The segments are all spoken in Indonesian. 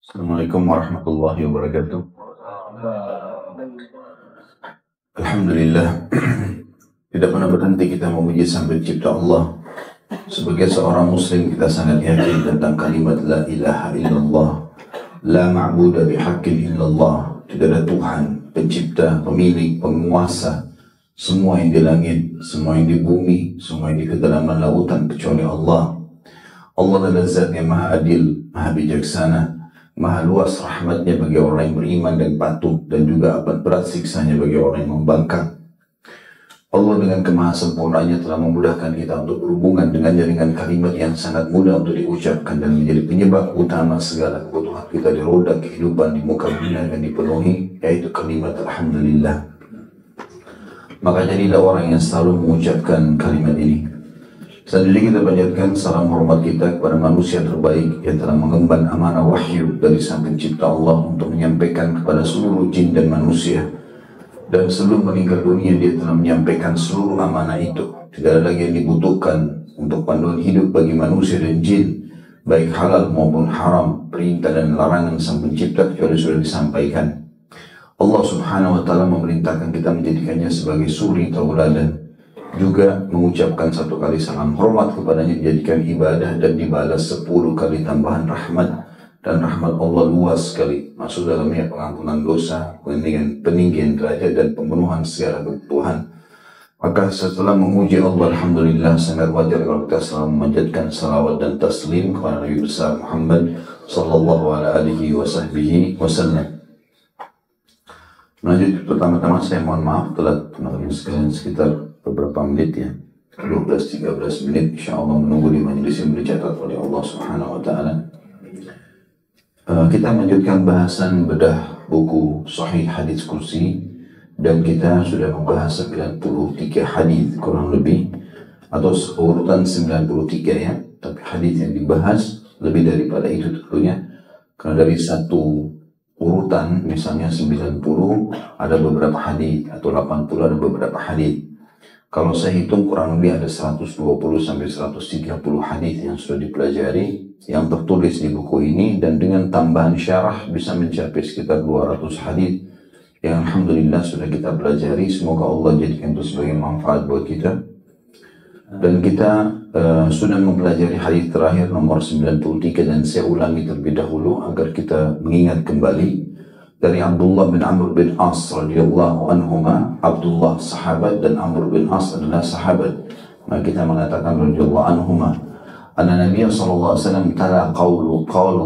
Assalamualaikum warahmatullahi wabarakatuh. Alhamdulillah, tidak pernah berhenti kita memuji Sang Pencipta Allah. Sebagai seorang muslim kita sangat yakin tentang kalimat la ilaha illallah, la ma'budu bihaqqin illallah. Tidak ada Tuhan, pencipta, pemilik, penguasa semua yang di langit, semua yang di bumi, semua yang di kedalaman lautan kecuali Allah. Allah adalah zat yang maha adil, maha bijaksana, maha luas rahmatnya bagi orang yang beriman dan patuh, dan juga amat berat siksanya bagi orang yang membangkang. Allah dengan kemahasempurnanya telah memudahkan kita untuk berhubungan dengan jaringan kalimat yang sangat mudah untuk diucapkan dan menjadi penyebab utama segala kebutuhan kita di roda kehidupan di muka bumi yang dipenuhi, yaitu kalimat Alhamdulillah. Maka jadilah orang yang selalu mengucapkan kalimat ini. Selanjutnya kita panjatkan salam hormat kita kepada manusia terbaik yang telah mengemban amanah wahyu dari Sang Pencipta Allah untuk menyampaikan kepada seluruh jin dan manusia. Dan sebelum meninggal dunia dia telah menyampaikan seluruh amanah itu. Tidak ada lagi yang dibutuhkan untuk panduan hidup bagi manusia dan jin, baik halal maupun haram, perintah dan larangan Sang Pencipta kecuali sudah disampaikan. Allah Subhanahu wa Ta'ala memerintahkan kita menjadikannya sebagai suri tauladan, juga mengucapkan satu kali salam hormat kepadanya dijadikan ibadah dan dibalas 10 kali tambahan rahmat. Dan rahmat Allah luas sekali, masuk dalamnya pengampunan dosa, peninggian derajat dan pemenuhan segala kebutuhan. Maka setelah memuji Allah Alhamdulillah, sangat wajar kalau kita selalu memanjatkan salawat dan taslim kepada Nabi besar Muhammad sallallahu alaihi wasallam. Lanjut, pertama-tama saya mohon maaf telat teman-teman sekalian sekitar beberapa menit ya, 12-13 menit, insyaAllah menunggu di majelis yang dicatat oleh Allah Subhanahu wa Ta'ala. Kita melanjutkan bahasan bedah buku Sahih Hadits Kursi, dan kita sudah membahas 93 hadits kurang lebih, atau urutan 93 ya, tapi hadits yang dibahas lebih daripada itu tentunya, karena dari satu urutan misalnya 90 ada beberapa hadits, atau 80 ada beberapa hadits. Kalau saya hitung kurang lebih ada 120 sampai 130 hadis yang sudah dipelajari, yang tertulis di buku ini, dan dengan tambahan syarah bisa mencapai sekitar 200 hadis yang alhamdulillah sudah kita pelajari. Semoga Allah jadikan itu sebagai manfaat buat kita. Dan kita sudah mempelajari hadis terakhir nomor 93, dan saya ulangi terlebih dahulu agar kita mengingat kembali. Dari Abdullah bin Amr bin As radhiyallahu anhuma, Abdullah sahabat dan Amr bin As adalah sahabat. Maka kita mengatakan radhiyallahu anhuma, anna Nabi sallallahu alaihi wasallam tala qala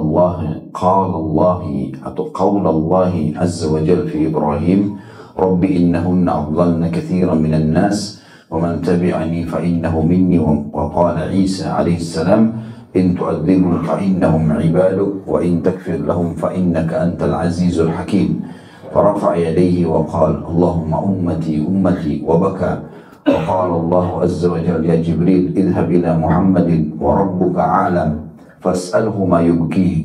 Allah atau qaula Allah azza wa jalla fi Ibrahim, Rabbi innahunna adlalna katsiran minan nas wa man tabi'ani fa innahu minni, wa qala Isa alaihi salam in tu'adzibhum fa innahum 'ibaduk wa in takfir lahum fa innaka antal azizul hakim. Farafa'a yadayhi wa qala Allahumma ummati ummati wa baka. Wa qala Allah azza wa jalla ya Jibril idhhab ila Muhammadin wa rabbuka a'lam fas'alhu ma yubkihi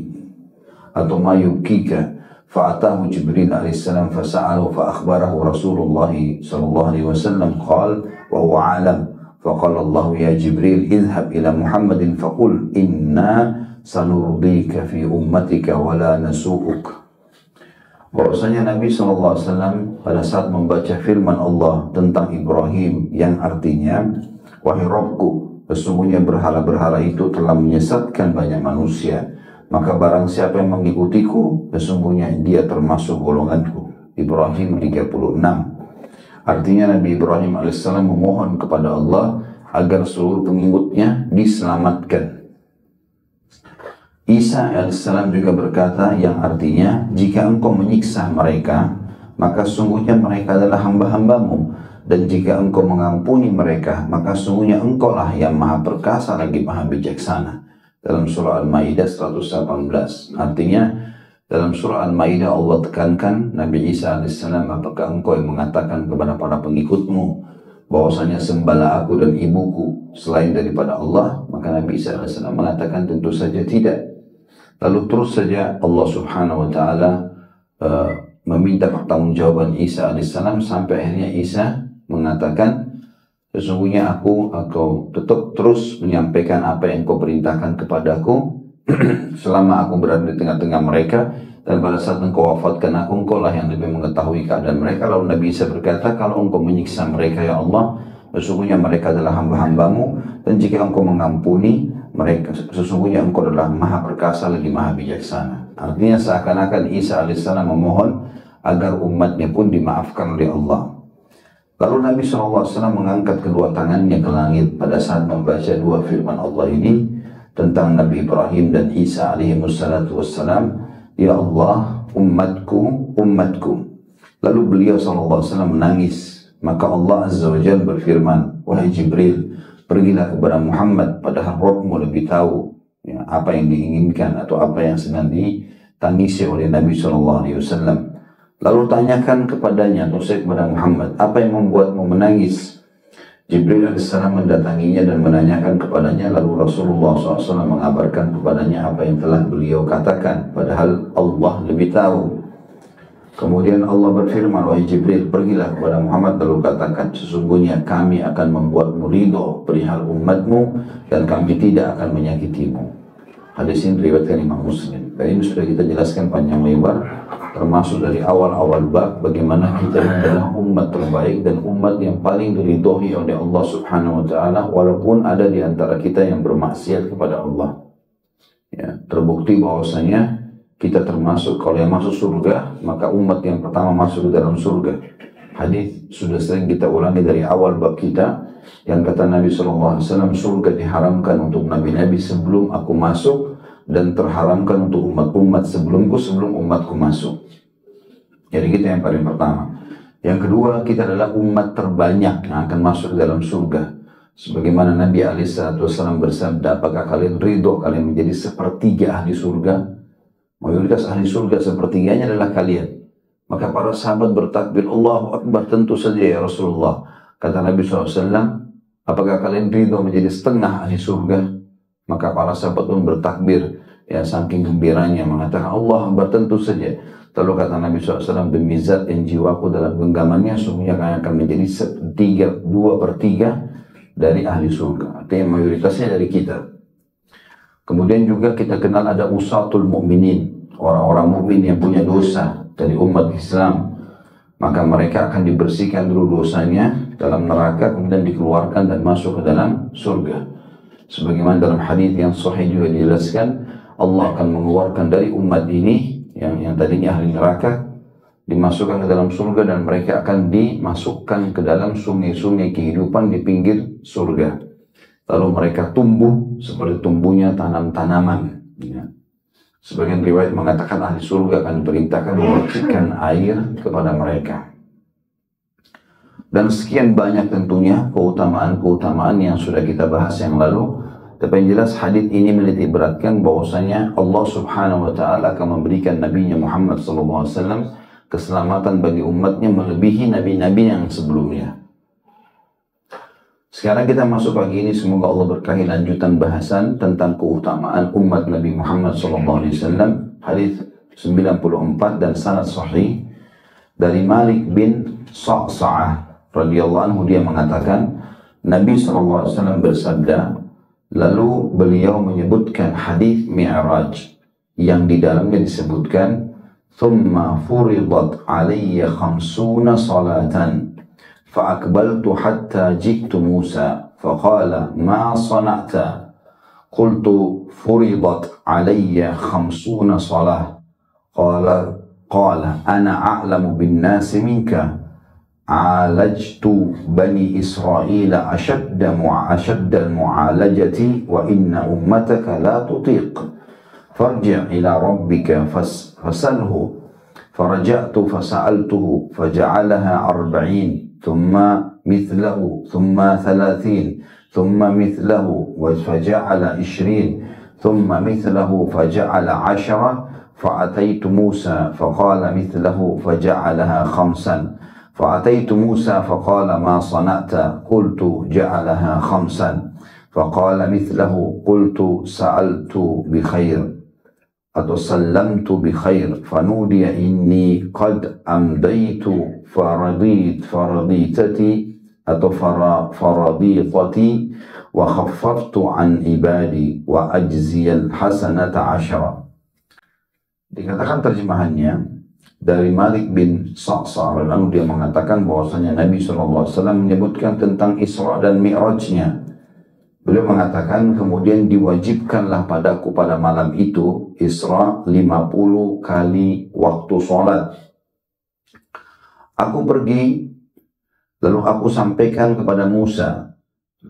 atau ma yubkika. Fa'atahu Jibril alaihi salam fasa'alahu fa akhbarahu Rasulullah sallallahu alaihi wasallam qala wa huwa a'lam. فقال الله يا جبريل اذهب إلى محمد فقل إنا سنرضيك في أمتك ولا نسوءك. Bahwasanya Nabi SAW pada saat membaca firman Allah tentang Ibrahim yang artinya, wahai Rabbku, sesungguhnya berhala-berhala itu telah menyesatkan banyak manusia, maka barang siapa yang mengikutiku, sesungguhnya dia termasuk golonganku. Ibrahim 36. Artinya Nabi Ibrahim AS memohon kepada Allah agar seluruh pengikutnya diselamatkan. Isa AS juga berkata yang artinya, jika engkau menyiksa mereka, maka sungguhnya mereka adalah hamba-hambamu, dan jika engkau mengampuni mereka, maka sungguhnya engkau lah yang maha perkasa lagi maha bijaksana. Dalam surah Al-Maidah 118. Artinya dalam surah Al-Maidah Allah tekankan Nabi Isa AS, apakah engkau yang mengatakan kepada para pengikutmu bahwasanya sembahlah aku dan ibuku selain daripada Allah? Maka Nabi Isa AS mengatakan tentu saja tidak. Lalu terus saja Allah Subhanahu wa Ta'ala meminta pertanggungjawaban Isa AS sampai akhirnya Isa mengatakan, sesungguhnya aku tetap terus menyampaikan apa yang kau perintahkan kepadaku, selama aku berada di tengah-tengah mereka, dan pada saat engkau wafatkan aku, engkau lah yang lebih mengetahui keadaan mereka. Lalu Nabi Isa berkata, kalau engkau menyiksa mereka ya Allah, sesungguhnya mereka adalah hamba-hambamu, dan jika engkau mengampuni mereka, sesungguhnya engkau adalah maha perkasa lagi maha bijaksana. Artinya seakan-akan Isa alaihissalam memohon agar umatnya pun dimaafkan oleh Allah. Lalu Nabi SAW mengangkat kedua tangannya ke langit pada saat membaca dua firman Allah ini tentang Nabi Ibrahim dan Isa alaihissalatu wassalam, ya Allah, umatku, umatku. Lalu beliau SAW menangis. Maka Allah Azza wa Jalla berfirman, wahai Jibril, pergilah kepada Muhammad, padahal Rabbmu lebih tahu ya, apa yang diinginkan atau apa yang sedang ditangisi oleh Nabi SAW. Lalu tanyakan kepadanya, atau saya kepada Muhammad, apa yang membuatmu menangis? Jibril AS mendatanginya dan menanyakan kepadanya, lalu Rasulullah SAW mengabarkan kepadanya apa yang telah beliau katakan, padahal Allah lebih tahu. Kemudian Allah berfirman, wahai Jibril, pergilah kepada Muhammad lalu katakan, sesungguhnya kami akan membuatmu ridho perihal umatmu dan kami tidak akan menyakitimu. Hadis ini diriwayatkan Imam Muslim. Dan ini sudah kita jelaskan panjang lebar, termasuk dari awal-awal bab bagaimana kita adalah umat terbaik dan umat yang paling diridhoi oleh Allah Subhanahu wa taala, walaupun ada di antara kita yang bermaksiat kepada Allah. Ya, terbukti bahwasanya kita termasuk, kalau yang masuk surga, maka umat yang pertama masuk ke dalam surga. Hadis sudah sering kita ulangi dari awal bab kita, yang kata Nabi SAW, surga diharamkan untuk nabi-nabi sebelum aku masuk, dan terharamkan untuk umat-umat sebelumku sebelum umatku masuk. Jadi kita yang paling pertama. Yang kedua, kita adalah umat terbanyak yang akan masuk dalam surga. Sebagaimana Nabi SAW bersabda, apakah kalian ridho kalian menjadi sepertiga ahli surga? Mayoritas ahli surga sepertiganya adalah kalian. Maka para sahabat bertakbir, Allahu Akbar, tentu saja ya Rasulullah. Kata Nabi SAW, apakah kalian ridho menjadi setengah ahli surga? Maka para sahabat pun bertakbir, ya saking gembiranya, mengatakan Allah Akbar, tentu saja. Lalu kata Nabi SAW, demi zat yang jiwaku dalam genggamannya, sungguhnya akan menjadi 2/3 dari ahli surga. Artinya mayoritasnya dari kita. Kemudian juga kita kenal ada usatul mu'minin, orang-orang mukmin yang punya dosa dari umat Islam. Maka mereka akan dibersihkan dulu dosanya dalam neraka, kemudian dikeluarkan dan masuk ke dalam surga. Sebagaimana dalam hadis yang sahih juga dijelaskan, Allah akan mengeluarkan dari umat ini yang tadinya ahli neraka, dimasukkan ke dalam surga, dan mereka akan dimasukkan ke dalam sungai-sungai kehidupan di pinggir surga. Lalu mereka tumbuh seperti tumbuhnya tanam-tanaman. Ya. Sebagian riwayat mengatakan ahli surga akan diperintahkan memberikan air kepada mereka. Dan sekian banyak tentunya keutamaan-keutamaan yang sudah kita bahas yang lalu. Tapi yang jelas hadis ini menitik beratkan bahwasanya Allah Subhanahu wa taala akan memberikan Nabi Muhammad SAW keselamatan bagi umatnya melebihi nabi-nabi yang sebelumnya. Sekarang kita masuk pagi ini, semoga Allah berkahi lanjutan bahasan tentang keutamaan umat Nabi Muhammad SAW. Hadis 94 dan sanad sahih dari Malik bin Sa'sa'ah radhiyallahu anhu, dia mengatakan Nabi SAW bersabda, lalu beliau menyebutkan hadis Mi'raj yang di dalamnya disebutkan, thumma furidat alayya 50 salatan fa aqbaltu hatta ji'tu Musa faqala ma sana'ta qultu furidat alayya 50 salah qala ana a'lamu bin nasi minka alajtu bani Israel ashadda al-mu'alajati wa inna ummataka la tutiq farji' ila rabbika fasalhu faraja'tu fasa'altuhu faja'alaha 40 thumma mithlahu thumma 30 thumma mithlahu wa faja'ala 20 thumma mithlahu faja'ala 10 fa'ataitu Musa faqala mithlahu faja'alaha 5 فأتيت موسى فقال ما صنعت قلت جعلها 5 فقال مثله قلت سألت بخير atau sallamtu بخير فنودي إني قد أمضيت faraditati atau faraditati wa khaffaftu an ibadi wa ajziyal hasanata asyara. Dikatakan terjemahannya dari Malik bin Sa'sar, lalu dia mengatakan bahwasanya Nabi SAW menyebutkan tentang Isra dan Mi'rajnya. Beliau mengatakan kemudian diwajibkanlah padaku pada malam itu Isra 50 kali waktu sholat. Aku pergi lalu aku sampaikan kepada Musa.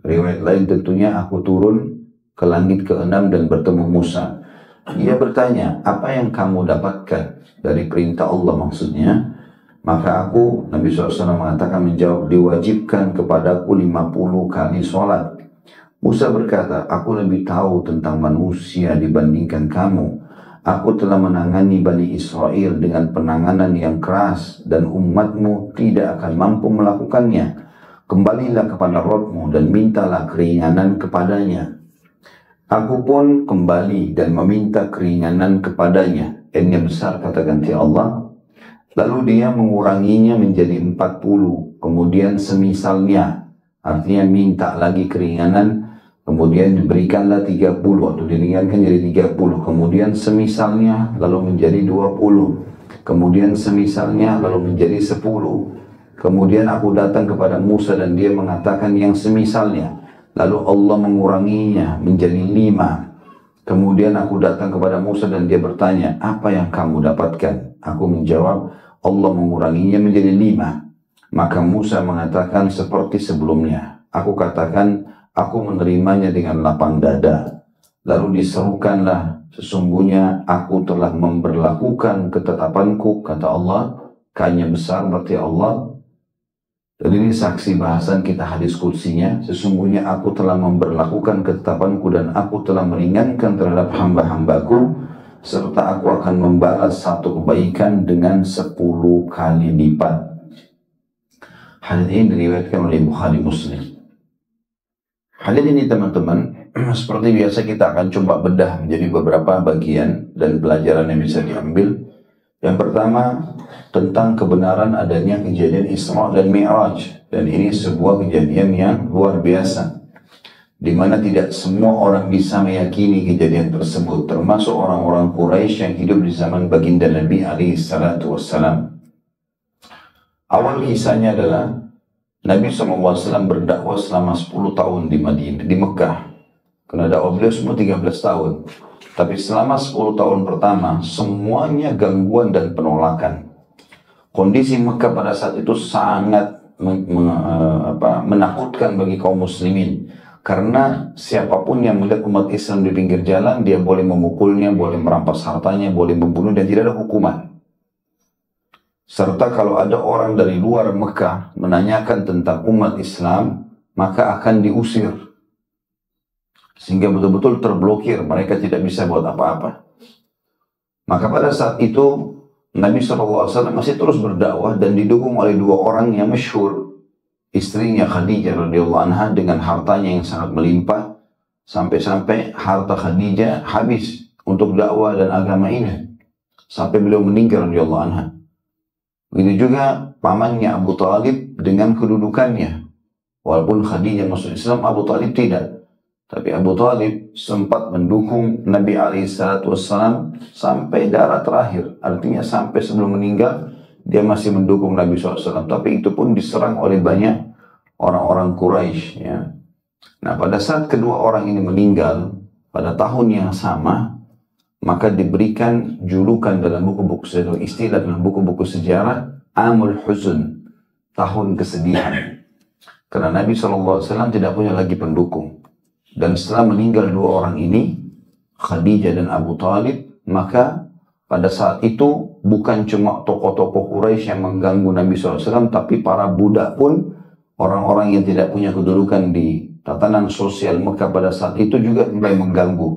Riwayat lain tentunya aku turun ke langit ke-6 dan bertemu Musa. Dia bertanya, apa yang kamu dapatkan dari perintah Allah maksudnya? Maka aku, Nabi SAW mengatakan menjawab, diwajibkan kepadaku 50 kali sholat. Musa berkata, aku lebih tahu tentang manusia dibandingkan kamu. Aku telah menangani Bani Israel dengan penanganan yang keras dan umatmu tidak akan mampu melakukannya. Kembalilah kepada Rabbmu dan mintalah keringanan kepadanya. Aku pun kembali dan meminta keringanan kepadanya. N-nya besar kata ganti Allah. Lalu dia menguranginya menjadi 40. Kemudian semisalnya. Artinya minta lagi keringanan. Kemudian diberikanlah 30 atau diringankan jadi 30. Kemudian semisalnya lalu menjadi 20. Kemudian semisalnya lalu menjadi 10. Kemudian aku datang kepada Musa dan dia mengatakan yang semisalnya. Lalu Allah menguranginya menjadi 5. Kemudian aku datang kepada Musa dan dia bertanya, apa yang kamu dapatkan? Aku menjawab, Allah menguranginya menjadi 5. Maka Musa mengatakan seperti sebelumnya. Aku katakan, aku menerimanya dengan lapang dada. Lalu diserukanlah, sesungguhnya aku telah memberlakukan ketetapanku, kata Allah. K-nya besar berarti Allah. Dan ini saksi bahasan kita hadis qudsinya. Sesungguhnya aku telah memberlakukan ketetapanku dan aku telah meringankan terhadap hamba-hambaku. Serta aku akan membalas satu kebaikan dengan 10 kali lipat. Hadis ini diriwayatkan oleh Bukhari Muslim. Hadis ini teman-teman, seperti biasa kita akan coba bedah menjadi beberapa bagian dan pelajaran yang bisa diambil. Yang pertama, tentang kebenaran adanya kejadian Isra dan Mi'raj. Dan ini sebuah kejadian yang luar biasa. Di mana tidak semua orang bisa meyakini kejadian tersebut. Termasuk orang-orang Quraisy yang hidup di zaman baginda Nabi SAW. Awal kisahnya adalah Nabi SAW berdakwah selama 10 tahun di Mekah. Karena dakwah beliau semua 13 tahun. Tapi selama 10 tahun pertama, semuanya gangguan dan penolakan. Kondisi Mekah pada saat itu sangat menakutkan bagi kaum muslimin. Karena siapapun yang melihat umat Islam di pinggir jalan, dia boleh memukulnya, boleh merampas hartanya, boleh membunuh, dan tidak ada hukuman. Serta kalau ada orang dari luar Mekah menanyakan tentang umat Islam, maka akan diusir. Sehingga betul-betul terblokir, mereka tidak bisa buat apa-apa. Maka pada saat itu, Nabi SAW masih terus berdakwah dan didukung oleh 2 orang yang masyhur. Istrinya Khadijah radhiyallahu anha dengan hartanya yang sangat melimpah. Sampai-sampai harta Khadijah habis untuk dakwah dan agama ini. Sampai beliau meninggal radhiyallahu anha. Begitu juga pamannya Abu Talib dengan kedudukannya. Walaupun Khadijah masuk Islam, Abu Talib tidak. Tapi Abu Talib sempat mendukung Nabi SAW sampai darah terakhir. Artinya sampai sebelum meninggal, dia masih mendukung Nabi SAW. Tapi itu pun diserang oleh banyak orang-orang Quraisy. Ya. Nah pada saat kedua orang ini meninggal, pada tahun yang sama, maka diberikan julukan dalam buku-buku sejarah, istilah dalam buku-buku sejarah, Amul Huzn, tahun kesedihan. Karena Nabi SAW tidak punya lagi pendukung. Dan setelah meninggal 2 orang ini, Khadijah dan Abu Talib, maka pada saat itu bukan cuma tokoh-tokoh Quraisy yang mengganggu Nabi SAW, tapi para budak pun, orang-orang yang tidak punya kedudukan di tatanan sosial Mekah pada saat itu juga mulai mengganggu,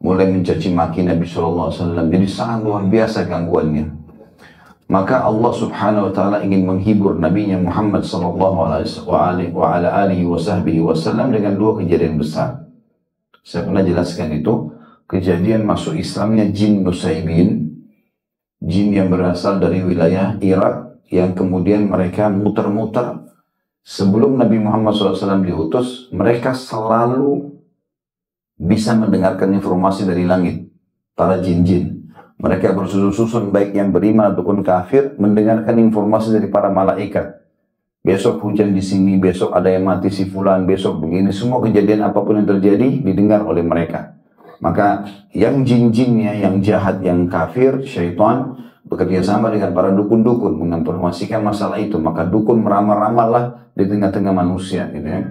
mulai mencaci maki Nabi SAW. Jadi sangat luar biasa gangguannya. Maka Allah Subhanahu wa taala ingin menghibur Nabi-Nya Muhammad sallallahu alaihi wasallam dengan 2 kejadian besar. Saya pernah jelaskan itu, kejadian masuk Islamnya jin Nusaybin, jin yang berasal dari wilayah Irak yang kemudian mereka muter-muter Sebelum Nabi Muhammad SAW diutus, mereka selalu bisa mendengarkan informasi dari langit. Para jin-jin. Mereka bersusun-susun baik yang beriman ataupun kafir, mendengarkan informasi dari para malaikat. Besok hujan di sini, besok ada yang mati si fulan, besok begini. Semua kejadian apapun yang terjadi didengar oleh mereka. Maka yang jin-jinnya, yang jahat, yang kafir, syaitan, bekerja sama dengan para dukun-dukun menginformasikan masalah itu. Maka dukun meramal-ramallah di tengah-tengah manusia. Gitu ya.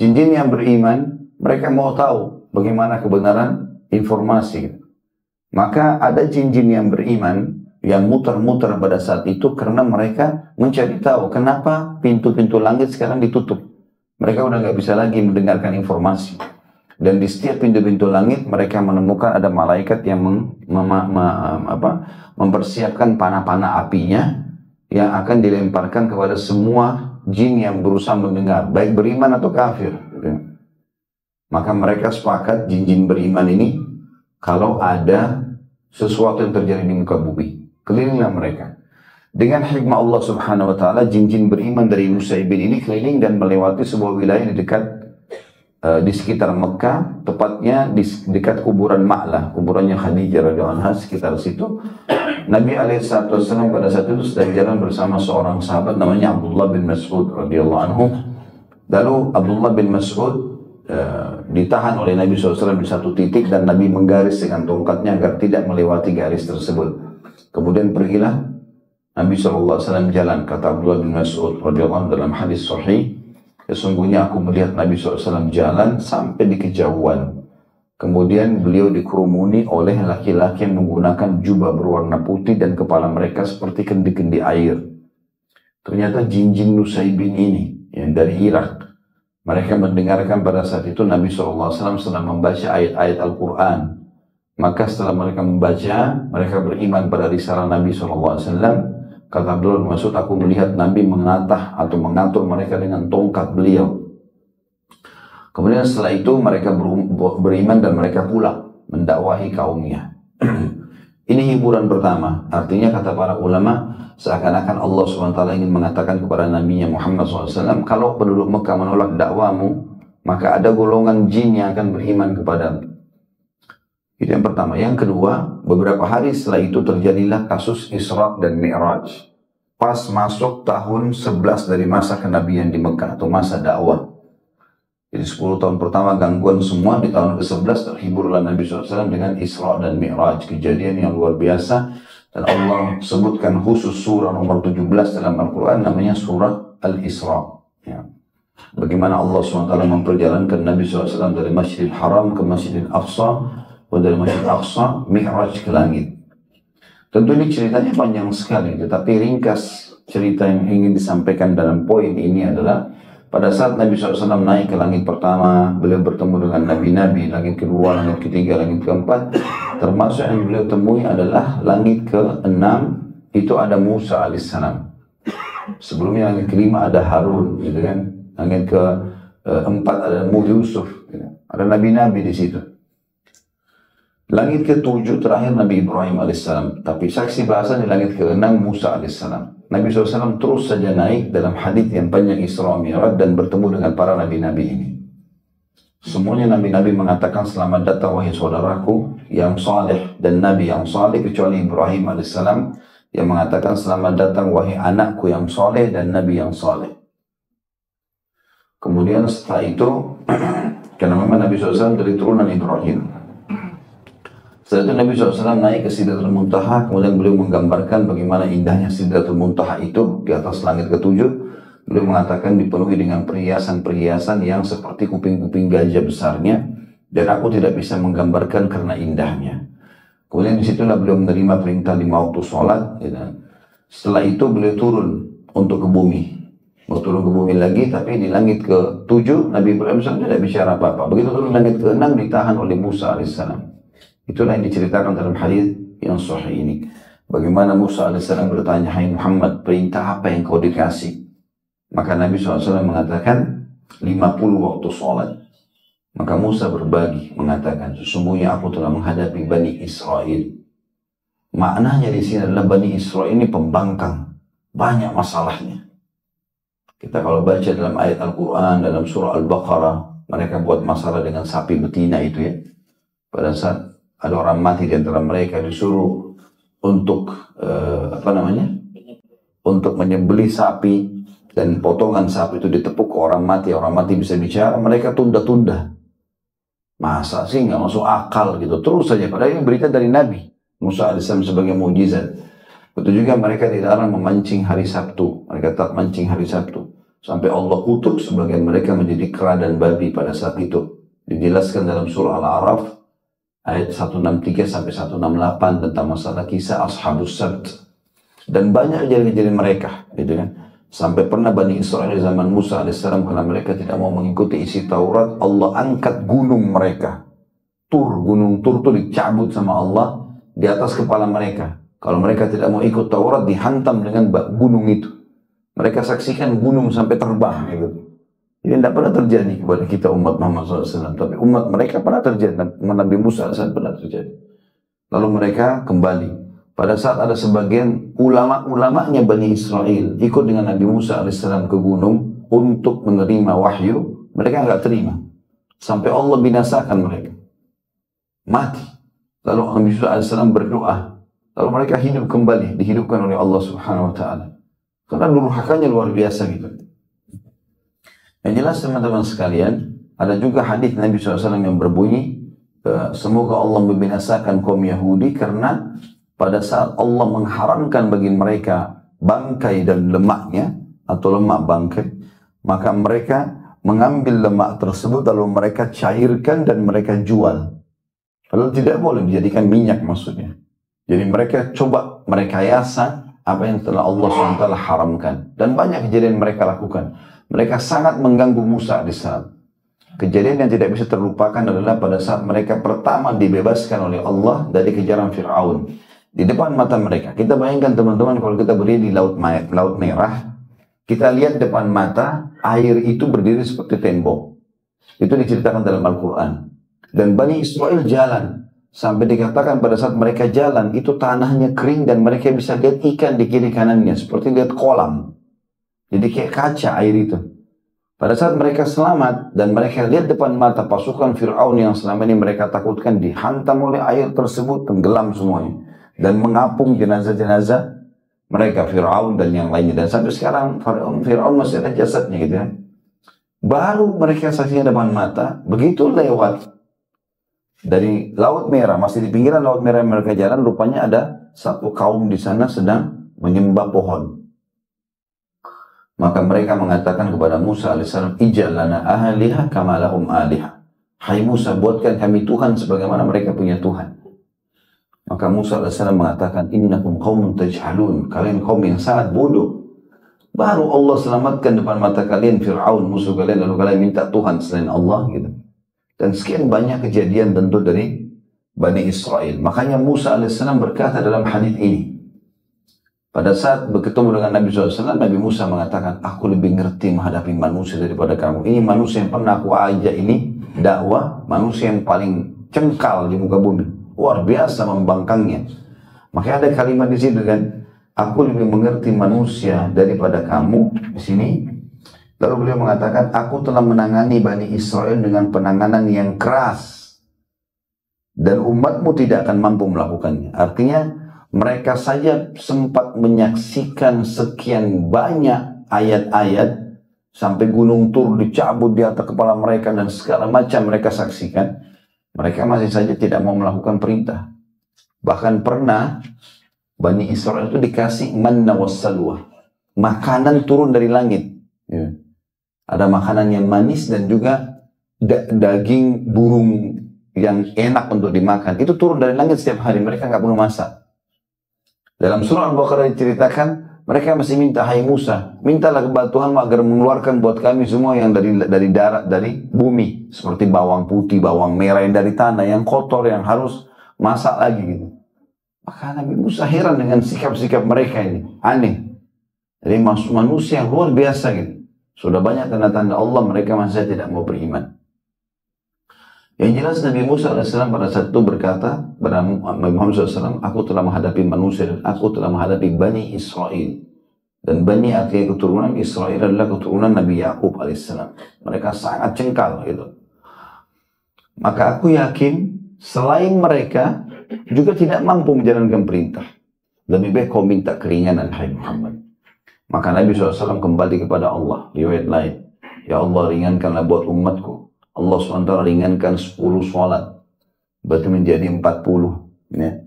Jin-jin yang beriman, mereka mau tahu bagaimana kebenaran informasi. Maka ada jin-jin yang beriman yang muter-muter pada saat itu karena mereka mencari tahu kenapa pintu-pintu langit sekarang ditutup. Mereka udah nggak bisa lagi mendengarkan informasi. Dan di setiap pintu-pintu langit mereka menemukan ada malaikat yang mempersiapkan panah-panah apinya yang akan dilemparkan kepada semua jin yang berusaha mendengar, baik beriman atau kafir. Maka mereka sepakat jin-jin beriman ini, kalau ada sesuatu yang terjadi di muka bumi, kelilinglah mereka. Dengan hikmah Allah Subhanahu wa taala, jin-jin beriman dari Nusaybin ini keliling dan melewati sebuah wilayah di dekat di sekitar Mekah, tepatnya di dekat kuburan Ma'lah, kuburannya Khadijah radhiyallahu anha, sekitar situ. Nabi alaihissalam pada saat itu sedang jalan bersama seorang sahabat namanya Abdullah bin Mas'ud radhiyallahu anhu. Lalu Abdullah bin Mas'ud ditahan oleh Nabi SAW di satu titik dan Nabi menggaris dengan tongkatnya agar tidak melewati garis tersebut. Kemudian pergilah Nabi SAW jalan, kata Abdullah bin Mas'ud radhiyallahu anhu dalam hadis sahih, sesungguhnya aku melihat Nabi SAW jalan sampai di kejauhan. Kemudian beliau dikerumuni oleh laki-laki yang menggunakan jubah berwarna putih dan kepala mereka seperti kendi-kendi air. Ternyata jin-jin Nusaybin ini yang dari Irak. Mereka mendengarkan pada saat itu Nabi SAW sedang membaca ayat-ayat Al-Quran. Maka setelah mereka membaca, mereka beriman pada risalah Nabi SAW. Kata Abdullah bin Mas'ud, aku melihat Nabi mengatah atau mengatur mereka dengan tongkat beliau. Kemudian setelah itu mereka beriman dan mereka pulang mendakwahi kaumnya. Ini hiburan pertama. Artinya kata para ulama, seakan-akan Allah SWT ingin mengatakan kepada Nabi Muhammad SAW, kalau penduduk Mekah menolak dakwamu, maka ada golongan jin yang akan beriman kepadamu. Itu yang pertama. Yang kedua, beberapa hari setelah itu terjadilah kasus Isra dan Mi'raj. Pas masuk tahun 11 dari masa kenabian di Mekah atau masa dakwah. Jadi 10 tahun pertama gangguan semua, di tahun ke-11 terhiburlah Nabi SAW dengan Isra dan Mi'raj. Kejadian yang luar biasa. Dan Allah sebutkan khusus surah nomor 17 dalam Al-Quran, namanya surah Al-Isra. Ya. Bagaimana Allah SWT memperjalankan Nabi SAW dari Masjidil Haram ke Masjidil Aqsa, dan dari Masjidil Aqsa, Mi'raj ke langit. Tentu ini ceritanya panjang sekali, tetapi ringkas cerita yang ingin disampaikan dalam poin ini adalah pada saat Nabi SAW naik ke langit pertama, beliau bertemu dengan nabi-nabi, langit kedua, langit ketiga, langit keempat. Termasuk yang beliau temui adalah langit ke-6, itu ada Musa alaihissalam. Sebelumnya langit kelima ada Harun, gitu kan. Langit ke-4 ada Yusuf, gitu. Ada nabi-nabi di situ. Langit ke-7 terakhir Nabi Ibrahim alaihissalam. Tapi saksi bahasa di langit ke-6 Musa alaihissalam. Nabi SAW terus saja naik dalam hadits yang panjang Isra Mi'raj dan bertemu dengan para nabi-nabi ini. Semuanya nabi-nabi mengatakan selamat datang wahai saudaraku yang saleh dan nabi yang saleh, kecuali Ibrahim alaihissalam yang mengatakan selamat datang wahai anakku yang saleh dan nabi yang saleh. Kemudian setelah itu karena memang Nabi SAW dari turunan Ibrahim. Setelah itu Nabi SAW naik ke Sidratul Muntaha, kemudian beliau menggambarkan bagaimana indahnya Sidratul Muntaha itu di atas langit ke-7. Beliau mengatakan dipenuhi dengan perhiasan-perhiasan yang seperti kuping-kuping gajah besarnya, dan aku tidak bisa menggambarkan karena indahnya. Kemudian disitulah beliau menerima perintah 5 waktu sholat. Setelah itu beliau turun untuk ke bumi. Mau turun ke bumi lagi, tapi di langit ke-7 Nabi Ibrahim SAW tidak bicara apa-apa. Begitu turun langit ke-6 ditahan oleh Musa alaihissalam. Itulah yang diceritakan dalam hadis yang sahih ini. Bagaimana Musa alaihissalam bertanya, hai Muhammad, perintah apa yang kau dikasih? Maka Nabi SAW mengatakan 50 waktu sholat. Maka Musa berbagi mengatakan, sesungguhnya aku telah menghadapi Bani Israel. Maknanya di sini adalah Bani Israel ini pembangkang, banyak masalahnya. Kita kalau baca dalam ayat Al-Quran, dalam surah Al-Baqarah, mereka buat masalah dengan sapi betina itu ya. Pada saat ada orang mati di antara mereka disuruh untuk untuk menyembelih sapi dan potongan sapi itu ditepuk ke orang mati bisa bicara, mereka tunda-tunda. Masa sih nggak masuk akal gitu, terus saja. Padahal ini berita dari Nabi Musa AS sebagai mukjizat. Betul juga mereka dilarang memancing hari Sabtu. Mereka tak mancing hari Sabtu. Sampai Allah kutuk sebagian mereka menjadi kera dan babi pada saat itu. Dijelaskan dalam surah Al-A'raf ayat 163 sampai 168 tentang masalah kisah Ashabus Sabt. Dan banyak kejadian-kejadian mereka, gitu kan. Sampai pernah Bani Israel di zaman Musa AS karena mereka tidak mau mengikuti isi Taurat, Allah angkat gunung mereka. Gunung Tur itu dicabut sama Allah di atas kepala mereka. Kalau mereka tidak mau ikut Taurat, dihantam dengan gunung itu. Mereka saksikan gunung sampai terbang. Gitu. Ini tidak pernah terjadi kepada kita umat Muhammad SAW. Tapi umat mereka pernah terjadi. Nabi Musa SAW pernah terjadi. Lalu mereka kembali. Pada saat ada sebagian ulama-ulamanya Bani Israel ikut dengan Nabi Musa AS ke gunung untuk menerima wahyu, mereka nggak terima. Sampai Allah binasakan mereka. Mati. Lalu Nabi Musa AS berdoa. Lalu mereka hidup kembali, dihidupkan oleh Allah Subhanahu Wa Taala. Karena durhakanya luar biasa gitu. Yang jelas teman-teman sekalian, ada juga hadis Nabi SAW yang berbunyi, semoga Allah membinasakan kaum Yahudi karena pada saat Allah mengharamkan bagi mereka bangkai dan lemaknya, atau lemak bangkai, maka mereka mengambil lemak tersebut lalu mereka cairkan dan mereka jual. Padahal tidak boleh dijadikan minyak maksudnya. Jadi mereka coba merekayasa apa yang telah Allah SWT haramkan. Dan banyak kejadian mereka lakukan. Mereka sangat mengganggu Musa AS. Kejadian yang tidak bisa terlupakan adalah pada saat mereka pertama dibebaskan oleh Allah dari kejaran Fir'aun. Di depan mata mereka. Kita bayangkan teman-teman kalau kita berdiri di Laut Merah. Kita lihat depan mata air itu berdiri seperti tembok. Itu diceritakan dalam Al-Quran. Dan Bani Israel jalan. Sampai dikatakan pada saat mereka jalan, itu tanahnya kering dan mereka bisa lihat ikan di kiri kanannya. Seperti lihat kolam. Jadi kayak kaca air itu. Pada saat mereka selamat dan mereka lihat depan mata pasukan Fir'aun yang selama ini mereka takutkan dihantam oleh air tersebut, tenggelam semuanya. Dan mengapung jenazah-jenazah mereka, Fir'aun dan yang lainnya. Dan sampai sekarang Fir'aun masih ada jasadnya gitu ya. Baru mereka saksikan depan mata, begitu lewat dari Laut Merah, masih di pinggiran Laut Merah mereka jalan, rupanya ada satu kaum di sana sedang menyembah pohon. Maka mereka mengatakan kepada Musa AS, ij'al lana ahliha kama lahum aliha. Hai Musa, buatkan kami Tuhan sebagaimana mereka punya Tuhan. Maka Musa AS mengatakan, innakum qaumun tajhalun. Kalian kaum yang sangat bodoh. Baru Allah selamatkan depan mata kalian Fir'aun, musuh kalian, lalu kalian minta Tuhan selain Allah gitu. Dan sekian banyak kejadian tentu dari Bani Israel. Makanya Musa AS berkata dalam hadis ini, pada saat bertemu dengan Nabi SAW, Nabi Musa mengatakan, aku lebih ngerti menghadapi manusia daripada kamu. Ini manusia yang pernah aku ajak ini dakwah, manusia yang paling cengkal di muka bumi. Luar biasa membangkangnya. Makanya ada kalimat di sini kan, aku lebih mengerti manusia daripada kamu di sini. Lalu beliau mengatakan, aku telah menangani Bani Israel dengan penanganan yang keras. Dan umatmu tidak akan mampu melakukannya. Artinya, mereka saja sempat menyaksikan sekian banyak ayat-ayat. Sampai gunung Tur dicabut di atas kepala mereka dan segala macam mereka saksikan. Mereka masih saja tidak mau melakukan perintah. Bahkan pernah, Bani Israel itu dikasih manna wassalwa. Makanan turun dari langit. Ya. Ada makanan yang manis dan juga daging burung yang enak untuk dimakan. Itu turun dari langit setiap hari. Mereka nggak perlu masak. Dalam surah Al-Baqarah diceritakan, mereka masih minta, hai Musa, mintalah kepada Tuhan agar mengeluarkan buat kami semua yang dari darat, dari bumi. Seperti bawang putih, bawang merah yang dari tanah, yang kotor, yang harus masak lagi gitu. Maka Nabi Musa heran dengan sikap-sikap mereka ini. Aneh. Jadi manusia yang luar biasa gitu. Sudah banyak tanda-tanda Allah, mereka masih tidak mau beriman. Yang jelas Nabi Musa AS pada saat itu berkata kepada Nabi Muhammad SAW, aku telah menghadapi manusia dan aku telah menghadapi Bani Israel. Dan Bani artinya keturunan, Israel adalah keturunan Nabi Yakub alaihissalam. Mereka sangat cengkal gitu. Maka aku yakin selain mereka juga tidak mampu menjalankan perintah. Lebih baik kau minta keringanan, hai Muhammad. Maka Nabi SAW kembali kepada Allah. Riwayat lain, ya Allah ringankanlah buat umatku. Allah SWT ringankan 10 sholat. Berarti menjadi 40. Ya.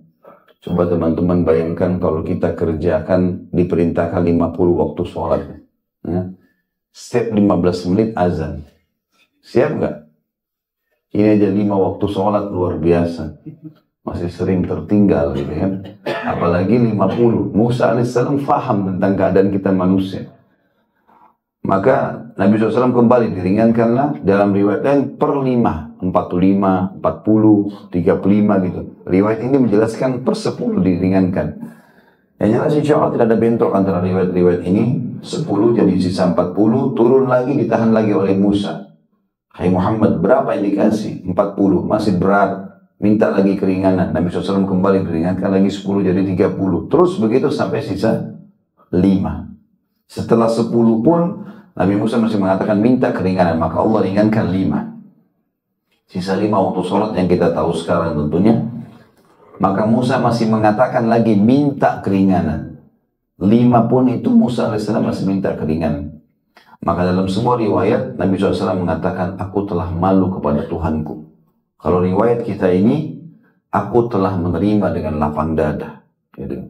Coba teman-teman bayangkan kalau kita kerjakan diperintahkan 50 waktu sholat. Ya. Setiap 15 menit azan. Siap nggak? Ini aja 5 waktu sholat luar biasa. Masih sering tertinggal gitu kan. Apalagi 50. Musa alaihissalam faham tentang keadaan kita manusia. Maka Nabi SAW kembali diringankanlah dalam riwayat lain per 5, 45, 40, 35 gitu. Riwayat ini menjelaskan per 10 diringankan. Yang jelas insya Allah tidak ada bentrok antara riwayat-riwayat ini. 10 jadi sisa 40, turun lagi ditahan lagi oleh Musa. Hai Muhammad, berapa yang dikasih? 40, masih berat. Minta lagi keringanan. Nabi SAW kembali diringankan lagi 10 jadi 30. Terus begitu sampai sisa 5. Setelah 10 pun Nabi Musa masih mengatakan minta keringanan, maka Allah ringankan 5. Sisa 5 waktu sholat yang kita tahu sekarang tentunya. Maka Musa masih mengatakan lagi minta keringanan. 5 pun itu Musa AS masih minta keringanan. Maka dalam sebuah riwayat Nabi SAW mengatakan, aku telah malu kepada Tuhanku. Kalau riwayat kita ini, aku telah menerima dengan lapang dada. Gitu.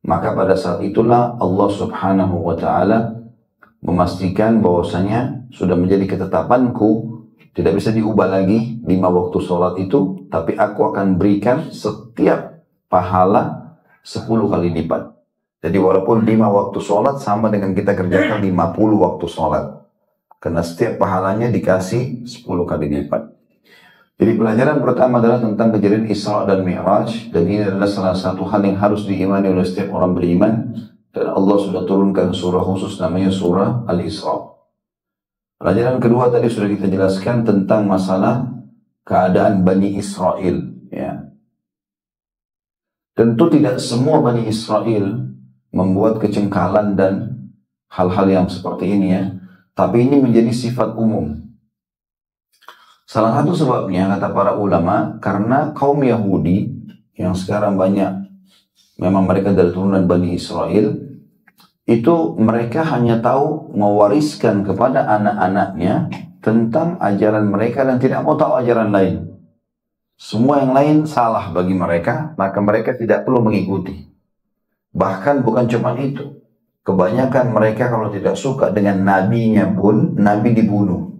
Maka pada saat itulah Allah Subhanahu wa Ta'ala memastikan bahwasanya sudah menjadi ketetapanku, tidak bisa diubah lagi 5 waktu sholat itu, tapi aku akan berikan setiap pahala 10 kali lipat. Jadi walaupun 5 waktu sholat sama dengan kita kerjakan 50 waktu sholat, karena setiap pahalanya dikasih 10 kali lipat. Jadi pelajaran pertama adalah tentang kejadian Isra dan Mi'raj, dan ini adalah salah satu hal yang harus diimani oleh setiap orang beriman. Dan Allah sudah turunkan surah khusus namanya surah Al-Isra. Pelajaran kedua tadi sudah kita jelaskan tentang masalah keadaan Bani Israel. Ya. Tentu tidak semua Bani Israel membuat kecengkalan dan hal-hal yang seperti ini ya. Tapi ini menjadi sifat umum. Salah satu sebabnya kata para ulama karena kaum Yahudi yang sekarang banyak memang mereka dari turunan Bani Israel, itu mereka hanya tahu mewariskan kepada anak-anaknya tentang ajaran mereka dan tidak mau tahu ajaran lain. Semua yang lain salah bagi mereka, maka mereka tidak perlu mengikuti. Bahkan bukan cuma itu. Kebanyakan mereka kalau tidak suka dengan nabinya pun, nabi dibunuh.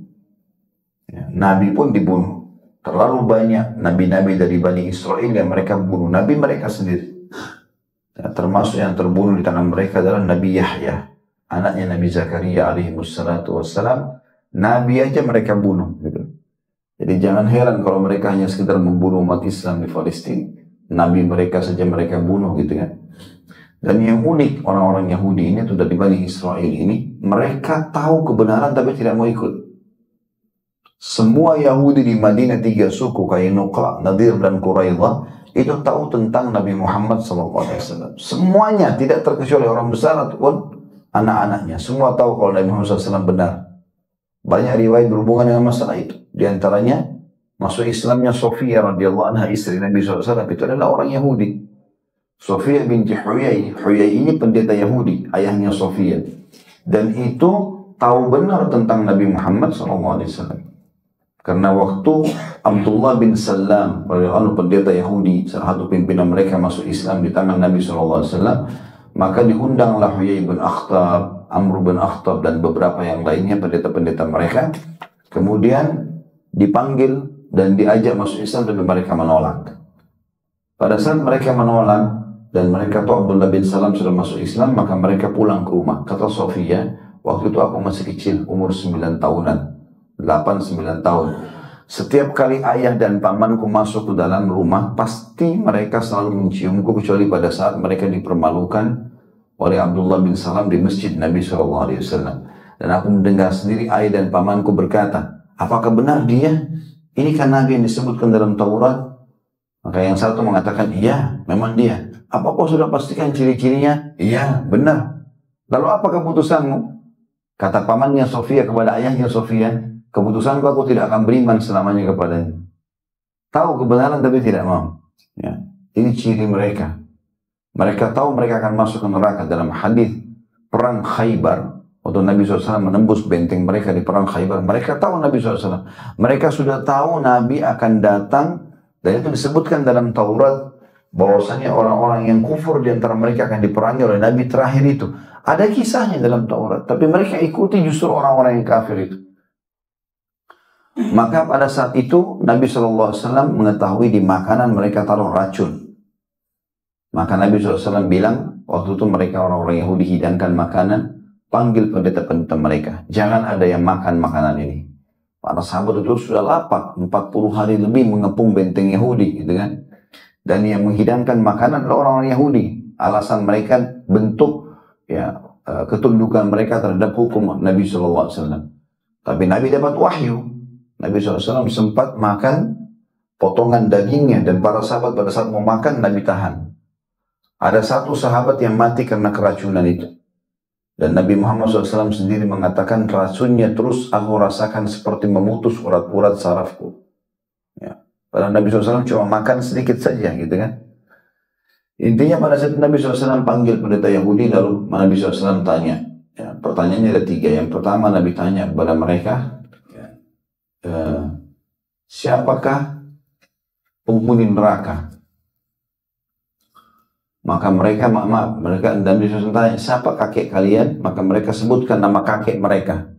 Ya, nabi pun dibunuh. Terlalu banyak nabi-nabi dari Bani Israel yang mereka bunuh. Nabi mereka sendiri. Ya, termasuk yang terbunuh di tangan mereka adalah Nabi Yahya, anaknya Nabi Zakaria alaihi wassalatu wassalam. Nabi aja mereka bunuh gitu. Jadi jangan heran kalau mereka hanya sekedar membunuh umat Islam di Palestina. Nabi mereka saja mereka bunuh gitu kan. Dan yang unik orang-orang Yahudi ini atau dari Bani Israel ini, mereka tahu kebenaran tapi tidak mau ikut. Semua Yahudi di Madinah 3 suku Qainuqa, Nadir dan Quraidah itu tahu tentang Nabi Muhammad SAW. Semuanya tidak terkecuali orang besar ataupun anak-anaknya. Semua tahu kalau Nabi Muhammad SAW benar. Banyak riwayat berhubungan dengan masalah itu. Di antaranya masuk Islamnya Sofia radhiyallahu anha, istri Nabi SAW itu adalah orang Yahudi. Sofia binti Huyai. Huyai ini pendeta Yahudi, ayahnya Sofia. Dan itu tahu benar tentang Nabi Muhammad SAW. Karena waktu Abdullah bin Salam, pendeta Yahudi, salah satu pimpinan mereka masuk Islam di tangan Nabi SAW, maka diundanglah Huyai bin Akhtab, Amr bin Akhtab, dan beberapa yang lainnya, pendeta-pendeta mereka. Kemudian dipanggil dan diajak masuk Islam, tapi mereka menolak. Pada saat mereka menolak, dan mereka tahu Abdullah bin Salam sudah masuk Islam, maka mereka pulang ke rumah. Kata Sofia, waktu itu aku masih kecil, umur 9 tahunan. 8-9 tahun. Setiap kali ayah dan pamanku masuk ke dalam rumah, pasti mereka selalu menciumku kecuali pada saat mereka dipermalukan oleh Abdullah bin Salam di masjid Nabi SAW. Dan aku mendengar sendiri ayah dan pamanku berkata, apakah benar dia? Ini kan Nabi yang disebutkan dalam Taurat. Maka yang satu mengatakan, iya, memang dia. Apa kau sudah pastikan ciri-cirinya? Iya, benar. Lalu apa keputusanmu? Kata pamannya Sofia kepada ayahnya Sofia, keputusanku aku tidak akan beriman selamanya kepadanya. Tahu kebenaran tapi tidak mau. Ya. Ini ciri mereka. Mereka tahu mereka akan masuk ke neraka. Dalam hadis perang Khaybar, waktu Nabi SAW menembus benteng mereka di perang Khaybar, mereka tahu Nabi SAW. Mereka sudah tahu Nabi akan datang, dan itu disebutkan dalam Taurat bahwasanya orang-orang yang kufur di antara mereka akan diperangi oleh Nabi terakhir itu. Ada kisahnya dalam Taurat, tapi mereka ikuti justru orang-orang yang kafir itu. Maka pada saat itu Nabi SAW mengetahui di makanan mereka taruh racun. Maka Nabi SAW bilang, waktu itu mereka orang-orang Yahudi hidangkan makanan, panggil pendeta-pendeta mereka, jangan ada yang makan makanan ini. Para sahabat itu sudah lapar, 40 hari lebih mengepung benteng Yahudi, gitu kan. Dan yang menghidangkan makanan adalah orang-orang Yahudi. Alasan mereka bentuk ya ketundukan mereka terhadap hukum Nabi SAW. Tapi Nabi dapat wahyu. Nabi SAW sempat makan potongan dagingnya, dan para sahabat pada saat mau makan Nabi tahan. Ada satu sahabat yang mati karena keracunan itu. Dan Nabi Muhammad SAW sendiri mengatakan, racunnya terus aku rasakan seperti memutus urat-urat sarafku. Ya. Padahal Nabi SAW cuma makan sedikit saja gitu kan. Intinya pada saat Nabi SAW panggil pendeta Yahudi, lalu Nabi SAW tanya. Ya, pertanyaannya ada 3. Yang pertama Nabi tanya kepada mereka, siapakah penghuni neraka? Maka mereka, mereka Nabi SAW tanya, siapa kakek kalian? Maka mereka sebutkan nama kakek mereka.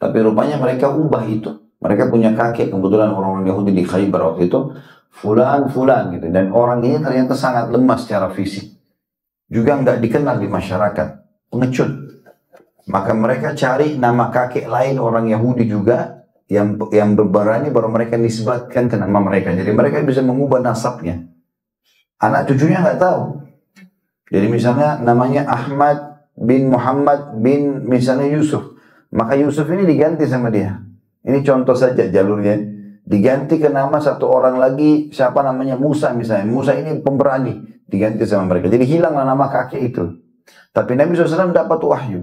Tapi rupanya mereka ubah itu. Mereka punya kakek, kebetulan orang-orang Yahudi di Khaybar waktu itu, fulan gitu. Dan orang ini ternyata sangat lemah secara fisik. Juga nggak dikenal di masyarakat, pengecut. Maka mereka cari nama kakek lain orang Yahudi juga, yang berani baru mereka nisbatkan ke nama mereka. Jadi mereka bisa mengubah nasabnya. Anak cucunya nggak tahu. Jadi misalnya namanya Ahmad bin Muhammad bin misalnya Yusuf. Maka Yusuf ini diganti sama dia. Ini contoh saja jalurnya. Diganti ke nama satu orang lagi, siapa namanya Musa misalnya. Musa ini pemberani. Diganti sama mereka. Jadi hilanglah nama kakek itu. Tapi Nabi SAW dapat wahyu.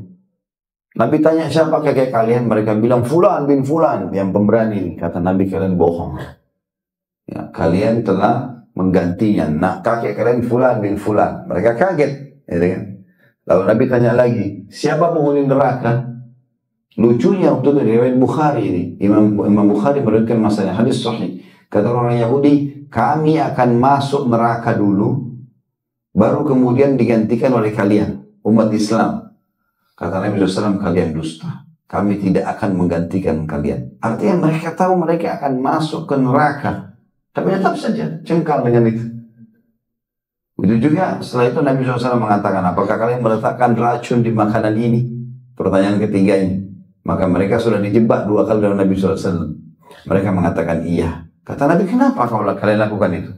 Nabi tanya siapa kakek kalian? Mereka bilang Fulan bin Fulan yang pemberani. Kata Nabi, kalian bohong. Ya, kalian telah menggantinya. Nah, kakek kalian Fulan bin Fulan. Mereka kaget. Ya, kan? Lalu Nabi tanya lagi, siapa penghuni neraka? Lucunya waktu itu riwayat Bukhari ini. Imam Bukhari meriwayatkan masalah hadis sahih. Kata orang Yahudi, kami akan masuk neraka dulu, baru kemudian digantikan oleh kalian, umat Islam. Kata Nabi SAW, kalian dusta. Kami tidak akan menggantikan kalian. Artinya mereka tahu mereka akan masuk ke neraka. Tapi tetap saja cengkal dengan itu. Itu juga setelah itu Nabi SAW mengatakan, apakah kalian meletakkan racun di makanan ini? Pertanyaan ketiganya. Maka mereka sudah dijebak 2 kali dalam Nabi SAW. Mereka mengatakan iya. Kata Nabi, kenapa kalian lakukan itu?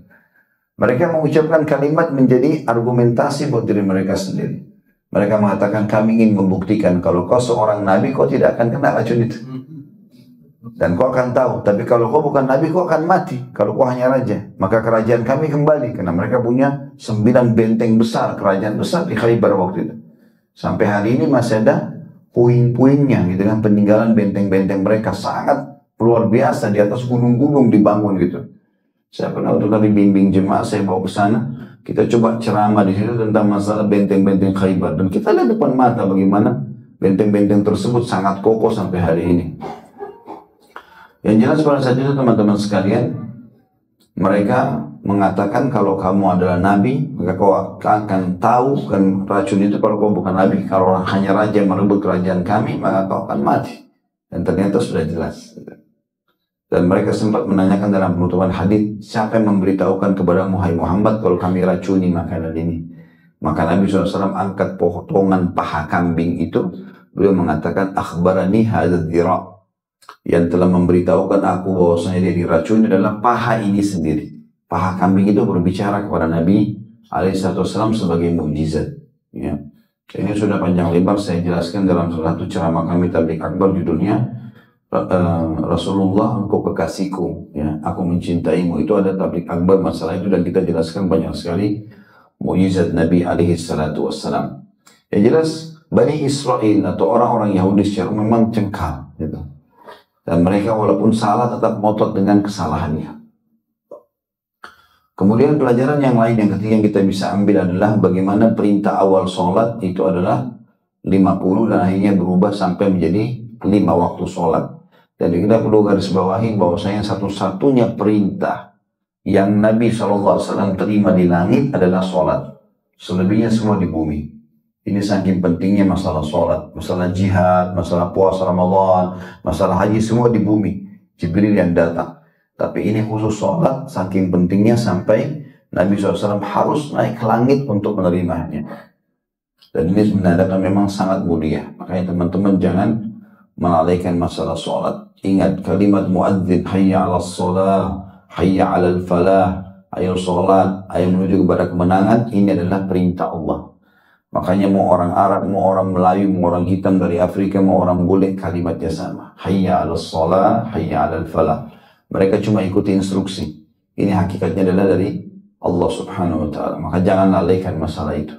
Mereka mengucapkan kalimat menjadi argumentasi buat diri mereka sendiri. Mereka mengatakan, kami ingin membuktikan kalau kau seorang Nabi, kau tidak akan kena racun itu. Dan kau akan tahu, tapi kalau kau bukan Nabi, kau akan mati. Kalau kau hanya raja, maka kerajaan kami kembali. Karena mereka punya 9 benteng besar, kerajaan besar di Khaybar waktu itu. Sampai hari ini masih ada puing-puingnya, gitu kan, peninggalan benteng-benteng mereka sangat luar biasa, di atas gunung-gunung dibangun gitu. Saya pernah waktu kali bimbing jemaah, saya bawa ke sana, kita coba ceramah di situ tentang masalah benteng-benteng Khaybar. Dan kita lihat depan mata bagaimana benteng-benteng tersebut sangat kokoh sampai hari ini. Yang jelas pada saat itu teman-teman sekalian, mereka mengatakan kalau kamu adalah nabi, maka kau akan tahu kan racun itu. Kalau kau bukan nabi, kalau hanya raja merebut kerajaan kami, maka kau akan mati. Dan ternyata sudah jelas. Dan mereka sempat menanyakan dalam penutupan hadis, siapa yang memberitahukan kepada Muhammad kalau kami racuni makanan ini? Maka Nabi SAW angkat potongan paha kambing itu, beliau mengatakan, akhbarani hadzal dhira', yang telah memberitahukan aku bahwasanya dia diracuni adalah paha ini sendiri. Paha kambing itu berbicara kepada Nabi SAW sebagai mukjizat. Ya. Ini sudah panjang lebar saya jelaskan dalam salah satu ceramah kami Tabligh Akbar, judulnya Rasulullah engkau kekasihku, ya, aku mencintaimu. Itu ada Tabligh Akbar masalah itu, dan kita jelaskan banyak sekali mukjizat Nabi alaihi salatu wassalam. Yang jelas Bani Israel atau orang-orang Yahudi secara umum memang cengkal gitu. Dan mereka walaupun salah tetap ngotot dengan kesalahannya. Kemudian pelajaran yang lain yang ketiga yang kita bisa ambil adalah bagaimana perintah awal sholat itu adalah 50 dan akhirnya berubah sampai menjadi 5 waktu sholat. Dan kita perlu garis bawahi bahwasanya satu-satunya perintah yang Nabi SAW terima di langit adalah sholat. Selebihnya semua di bumi. Ini saking pentingnya masalah sholat, masalah jihad, masalah puasa Ramadan, masalah haji, semua di bumi. Jibril yang datang. Tapi ini khusus sholat, saking pentingnya sampai Nabi SAW harus naik ke langit untuk menerimanya. Dan ini menandakan memang sangat mulia. Makanya teman-teman jangan melalaikan masalah sholat. Ingat kalimat muadzin, hayya ala sholat, hayya ala falah, ayo sholat, ayo menuju kepada kemenangan. Ini adalah perintah Allah. Makanya mau orang Arab, mau orang Melayu, mau orang hitam dari Afrika, mau orang bule, kalimatnya sama. Hayya ala sholat, hayya ala falah. Mereka cuma ikuti instruksi. Ini hakikatnya adalah dari Allah Subhanahu wa ta'ala. Maka jangan lalaikan masalah itu.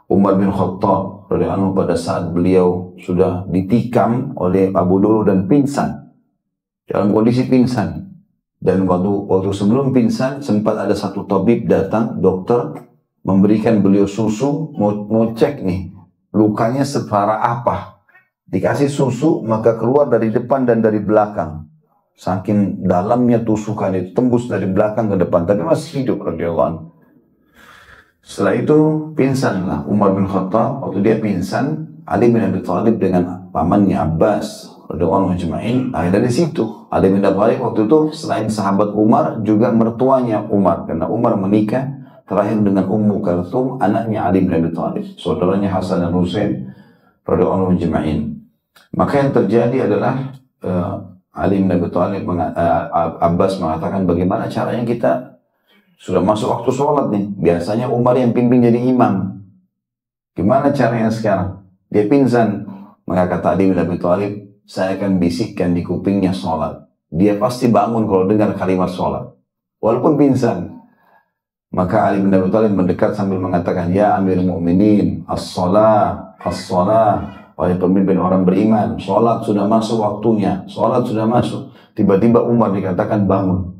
Umar bin Khattab pada saat beliau sudah ditikam oleh Abu Lulu dan pingsan. Dalam kondisi pingsan. Dan waktu sebelum pingsan sempat ada satu tabib datang, dokter, memberikan beliau susu, mau cek nih, lukanya separah apa. Dikasih susu, maka keluar dari depan dan dari belakang. Saking dalamnya tusukan itu, tembus dari belakang ke depan, tapi masih hidup radhiyallahu anhu. Setelah itu pingsanlah Umar bin Khattab. Waktu dia pingsan, Ali bin Abi Thalib dengan pamannya Abbas radhiyallahu anhu dari situ Ali bin Abi Thalib waktu itu selain sahabat Umar juga mertuanya Umar, karena Umar menikah terakhir dengan Ummu Kalthum, anaknya Ali bin Abi Thalib, saudaranya Hasan dan Husain radhiyallahu anhum. Maka yang terjadi adalah Ali bin Abi Thalib, Abbas mengatakan, bagaimana caranya kita sudah masuk waktu sholat nih, biasanya Umar yang pimpin jadi imam, gimana caranya sekarang? Dia pingsan. Maka kata Ali bin Abi Thalib, saya akan bisikkan di kupingnya sholat, dia pasti bangun kalau dengar kalimat sholat walaupun pingsan. Maka Ali bin Abi Thalib mendekat sambil mengatakan, ya Amirul Mukminin, as-salah, as-salah. Wahai pemimpin orang beriman, sholat sudah masuk waktunya, sholat sudah masuk. Tiba-tiba Umar dikatakan bangun,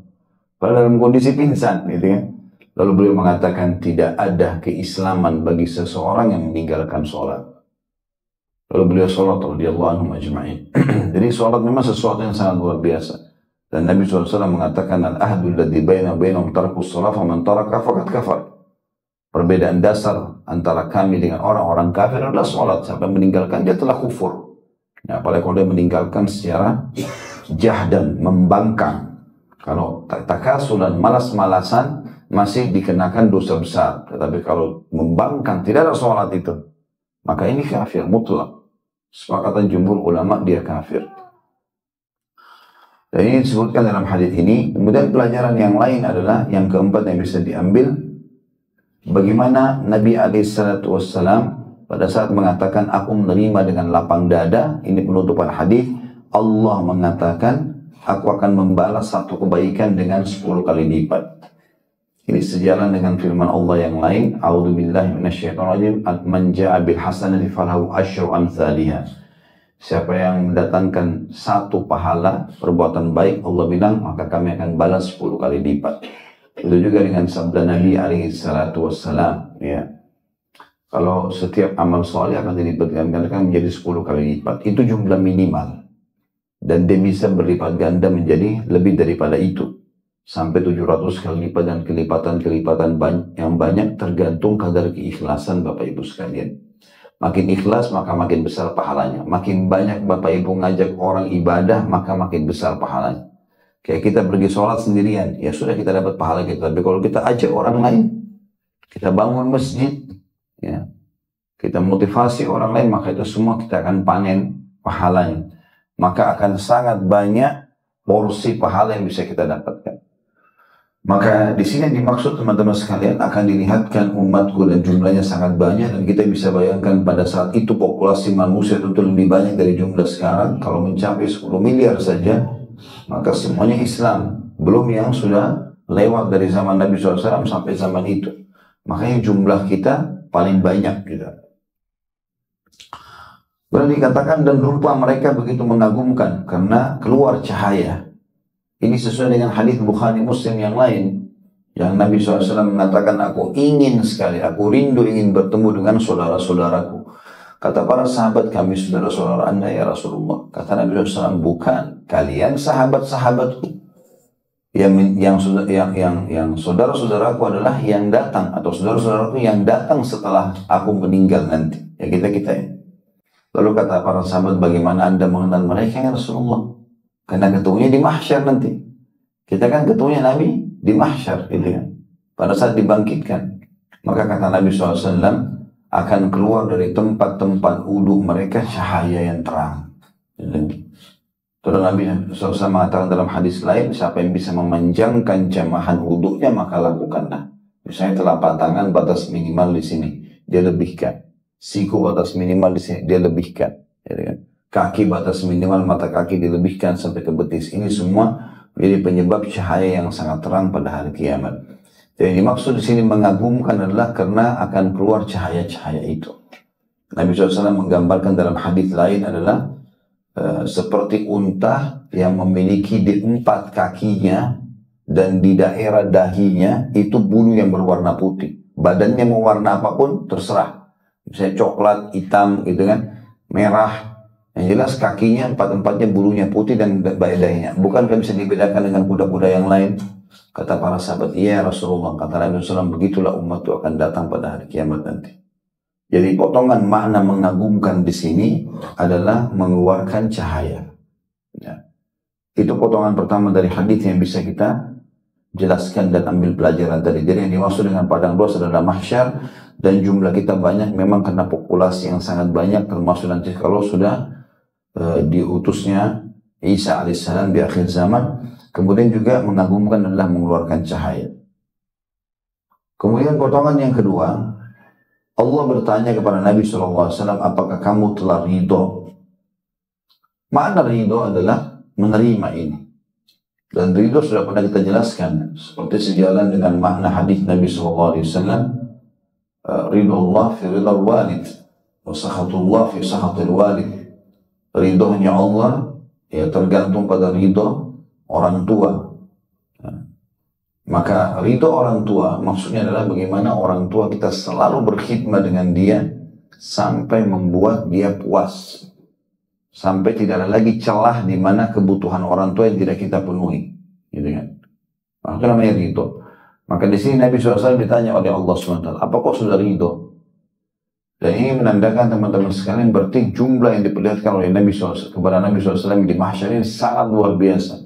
padahal dalam kondisi pingsan, gitu kan. Lalu beliau mengatakan, tidak ada keislaman bagi seseorang yang meninggalkan sholat. Lalu beliau sholat radhiyallahu anhum ajma'in. Jadi sholat memang sesuatu yang sangat luar biasa. Dan Nabi SAW mengatakan, al-ahdul ladzi baina bainahum tarkus shalah faman taraka faqad kafar. Perbedaan dasar antara kami dengan orang-orang kafir adalah sholat. Sampai meninggalkan dia telah kufur. Ya, apalagi kalau dia meninggalkan secara jahdan, membangkang. Kalau takasulan, malas-malasan, masih dikenakan dosa besar. Tetapi kalau membangkang, tidak ada sholat itu, maka ini kafir mutlak. Sepakatan jumhur ulama dia kafir. Dan ini disebutkan dalam hadis ini. Kemudian pelajaran yang lain adalah yang keempat yang bisa diambil, bagaimana Nabi SAW pada saat mengatakan aku menerima dengan lapang dada, ini penutupan hadis. Allah mengatakan aku akan membalas satu kebaikan dengan 10 kali lipat. Ini sejalan dengan firman Allah yang lain, a'udzubillahi minasyaitonirrajim, man jaa'a bil hasanati falahu asyru amsalihha. Siapa yang mendatangkan satu pahala perbuatan baik, Allah bilang, maka kami akan balas 10 kali lipat. Itu juga dengan sabda Nabi alaihi salatu wassalam, ya. Kalau setiap amal soleh akan dilipat gandakan menjadi 10 kali lipat. Itu jumlah minimal. Dan dia bisa berlipat ganda menjadi lebih daripada itu. Sampai 700 kali lipat dan kelipatan-kelipatan yang banyak tergantung kadar keikhlasan Bapak Ibu sekalian. Makin ikhlas maka makin besar pahalanya. Makin banyak Bapak Ibu ngajak orang ibadah maka makin besar pahalanya. Kayak kita pergi sholat sendirian, ya sudah kita dapat pahala kita. Tapi kalau kita ajak orang lain, kita bangun masjid, ya, kita motivasi orang lain, maka itu semua kita akan panen pahalanya. Maka akan sangat banyak porsi pahala yang bisa kita dapatkan. Maka di sini dimaksud teman-teman sekalian akan dilihatkan umatku dan jumlahnya sangat banyak, dan kita bisa bayangkan pada saat itu populasi manusia tentu lebih banyak dari jumlah sekarang. Kalau mencapai 10 miliar saja, maka semuanya Islam. Belum yang sudah lewat dari zaman Nabi SAW sampai zaman itu. Makanya jumlah kita paling banyak kita. Kemudian dikatakan dan rupa mereka begitu mengagumkan karena keluar cahaya. Ini sesuai dengan hadis Bukhari Muslim yang lain. Yang Nabi SAW mengatakan, aku ingin sekali, aku rindu ingin bertemu dengan saudara-saudaraku. Kata para sahabat, kami saudara-saudara Anda ya Rasulullah. Kata Nabi SAW, bukan, kalian sahabat-sahabatku. Yang saudara-saudaraku adalah yang datang, atau saudara-saudaraku yang datang setelah aku meninggal nanti. Ya kita ya. Lalu kata para sahabat, bagaimana Anda mengenal mereka ya Rasulullah? Karena ketemunya di mahsyar nanti. Kita kan ketemunya Nabi di mahsyar, gitu kan. Pada saat dibangkitkan. Maka kata Nabi SAW, akan keluar dari tempat-tempat wudhu mereka cahaya yang terang. Terus Nabi SAW mengatakan dalam hadis lain, siapa yang bisa memanjangkan jamahan wudhunya maka lakukanlah. Misalnya telapak tangan batas minimal di sini, dia lebihkan. Siku batas minimal di sini, dia lebihkan. Kaki batas minimal, mata kaki dilebihkan sampai ke betis. Ini semua menjadi penyebab cahaya yang sangat terang pada hari kiamat. Jadi dimaksud di sini mengagumkan adalah karena akan keluar cahaya-cahaya itu. Nabi SAW menggambarkan dalam hadis lain adalah seperti unta yang memiliki di 4 kakinya dan di daerah dahinya itu bulu yang berwarna putih. Badannya mau warna apapun terserah. Misalnya coklat, hitam gitu kan, merah. Yang jelas kakinya 4-4-nya bulunya putih dan dahinya. Bukankah bisa dibedakan dengan kuda-kuda yang lain? Kata para sahabat, iya Rasulullah. Kata Nabi SAW, begitulah umat itu akan datang pada hari kiamat nanti. Jadi potongan makna mengagumkan di sini adalah mengeluarkan cahaya. Ya. Itu potongan pertama dari hadis yang bisa kita jelaskan dan ambil pelajaran tadi. Jadi yang dimaksud dengan padang luas adalah mahsyar, dan jumlah kita banyak memang karena populasi yang sangat banyak, termasuk nanti kalau sudah diutusnya Isa alaihissalam di akhir zaman. Kemudian juga mengagumkan adalah mengeluarkan cahaya. Kemudian potongan yang kedua, Allah bertanya kepada Nabi SAW, apakah kamu telah ridho? Makna ridho adalah menerima ini. Dan ridho sudah pernah kita jelaskan, seperti sejalan dengan makna hadis Nabi SAW, ridho Allah fi ridho walid, wa sakhatullah fi sakhatil walid. Ridhonya Allah ya tergantung pada ridho orang tua. Maka ridho orang tua maksudnya adalah bagaimana orang tua kita selalu berkhidmat dengan dia sampai membuat dia puas, sampai tidak ada lagi celah di mana kebutuhan orang tua yang tidak kita penuhi, gitu kan? Maka namanya ridho. Maka di sini Nabi SAW ditanya oleh Allah SWT, apa kau sudah ridho? Dan ini menandakan teman-teman sekalian berarti jumlah yang diperlihatkan oleh Nabi SAW kepada Nabi SAW di mahsyar ini sangat luar biasa.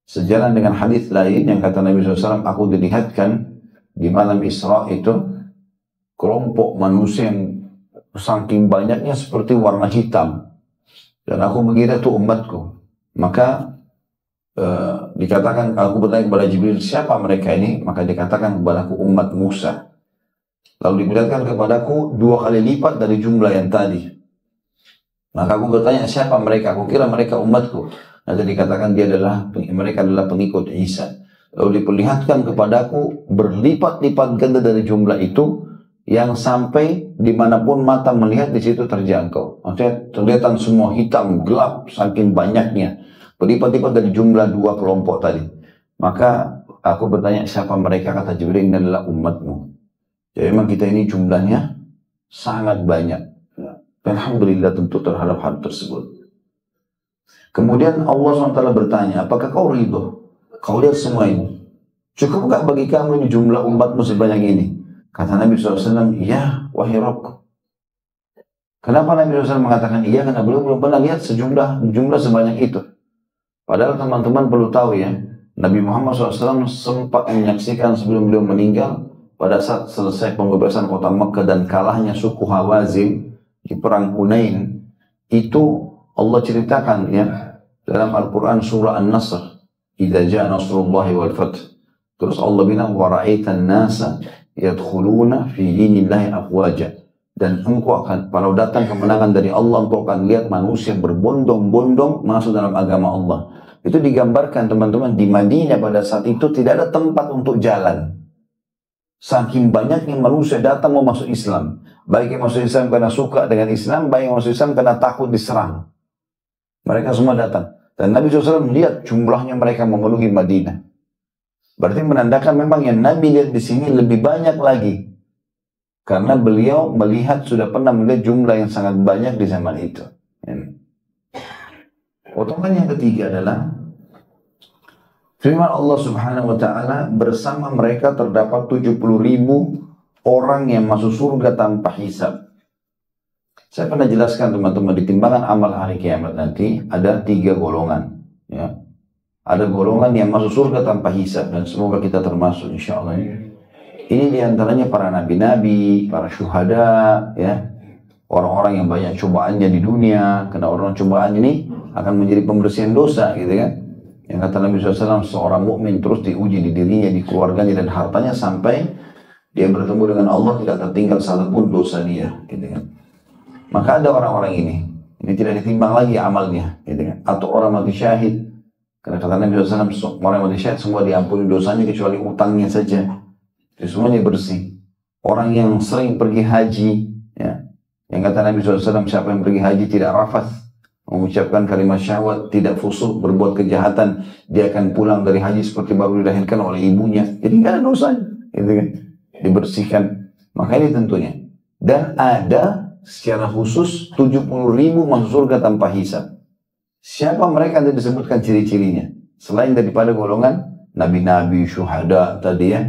Sejalan dengan hadis lain yang kata Nabi SAW, aku dilihatkan di malam Isra itu kelompok manusia yang saking banyaknya seperti warna hitam. Dan aku mengira itu umatku. Maka dikatakan, aku bertanya kepada Jibril, siapa mereka ini? Maka dikatakan kepadaku umat Musa. Lalu diperlihatkan kepadaku 2 kali lipat dari jumlah yang tadi. Maka aku bertanya, siapa mereka? Aku kira mereka umatku. Nanti dikatakan mereka adalah pengikut Isa. Lalu diperlihatkan kepadaku berlipat-lipat ganda dari jumlah itu, yang sampai dimanapun mata melihat di situ terjangkau. Maksudnya terlihat semua hitam, gelap, saking banyaknya. Berlipat-lipat dari jumlah 2 kelompok tadi. Maka aku bertanya, siapa mereka? Kata Jibril, ini adalah umatmu. Jadi memang kita ini jumlahnya sangat banyak. Alhamdulillah tentu terhadap hal tersebut. Kemudian Allah SWT bertanya, apakah kau ridho? Kau lihat semua ini. Cukup gak bagi kamu ini jumlah umatmu sebanyak ini? Kata Nabi SAW, iya wahai Rabbku. Kenapa Nabi SAW mengatakan iya? Karena beliau belum pernah lihat jumlah sebanyak itu. Padahal teman-teman perlu tahu ya, Nabi Muhammad SAW sempat menyaksikan sebelum beliau meninggal, pada saat selesai pembebasan kota Makkah dan kalahnya suku Hawazin di perang Hunain, itu Allah ceritakan ya dalam Al-Quran surah An-Nasr, idza jaa nasrullahi wal fath. Terus Allah bilang, wa ra'aitan nasa yadkhuluna fi dinillahi afwaja. Dan engkau akan, kalau datang kemenangan dari Allah, engkau akan lihat manusia berbondong-bondong masuk dalam agama Allah. Itu digambarkan teman-teman di Madinah pada saat itu tidak ada tempat untuk jalan. Saking banyaknya manusia datang mau masuk Islam. Baik yang masuk Islam karena suka dengan Islam, baik yang masuk Islam karena takut diserang. Mereka semua datang. Dan Nabi SAW melihat jumlahnya mereka memenuhi Madinah. Berarti menandakan memang yang Nabi lihat di sini lebih banyak lagi. Karena beliau melihat, sudah pernah melihat jumlah yang sangat banyak di zaman itu. Potongan yang ketiga adalah firman Allah Subhanahu wa Ta'ala, bersama mereka terdapat 70.000 orang yang masuk surga tanpa hisab. Saya pernah jelaskan teman-teman, di timbangan amal hari kiamat nanti ada 3 golongan. Ya. Ada golongan yang masuk surga tanpa hisab, dan semoga kita termasuk insya Allah. Ini diantaranya para nabi-nabi, para syuhada, ya, orang-orang yang banyak cobaannya di dunia. Karena orang cobaan ini akan menjadi pembersihan dosa, gitu kan. Yang kata Nabi SAW, seorang mukmin terus diuji di dirinya, di keluarganya dan hartanya sampai dia bertemu dengan Allah, tidak tertinggal satupun dosa dia, gitu kan. Maka ada orang-orang ini tidak ditimbang lagi amalnya, gitu kan. Atau orang mati syahid, karena kata Nabi SAW, orang mati syahid semua diampuni dosanya kecuali utangnya saja, jadi semuanya bersih. Orang yang sering pergi haji, ya, yang kata Nabi SAW, siapa yang pergi haji tidak rafath, mengucapkan kalimat syahwat, tidak fusuk, berbuat kejahatan, dia akan pulang dari haji seperti baru dilahirkan oleh ibunya. Jadi nggak ada dosanya, gitu kan? Dibersihkan. Maka ini tentunya. Dan ada secara khusus 70.000 masuk surga tanpa hisab. Siapa mereka yang disebutkan ciri-cirinya? Selain daripada golongan nabi-nabi, syuhada tadi, ya.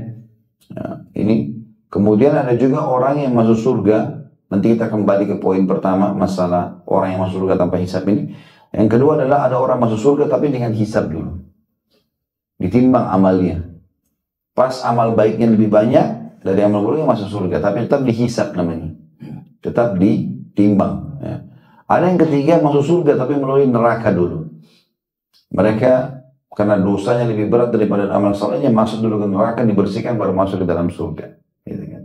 Nah, ini kemudian ada juga orang yang masuk surga. Nanti kita kembali ke poin pertama, masalah orang yang masuk surga tanpa hisab ini. Yang kedua adalah ada orang masuk surga tapi dengan hisab dulu. Ditimbang amalnya. Pas amal baiknya lebih banyak dari amal buruknya masuk surga, tapi tetap dihisab namanya. Tetap ditimbang. Ya. Ada yang ketiga masuk surga tapi melalui neraka dulu. Mereka karena dosanya lebih berat daripada amal salehnya, masuk dulu ke neraka, dibersihkan baru masuk ke dalam surga. Gitu kan.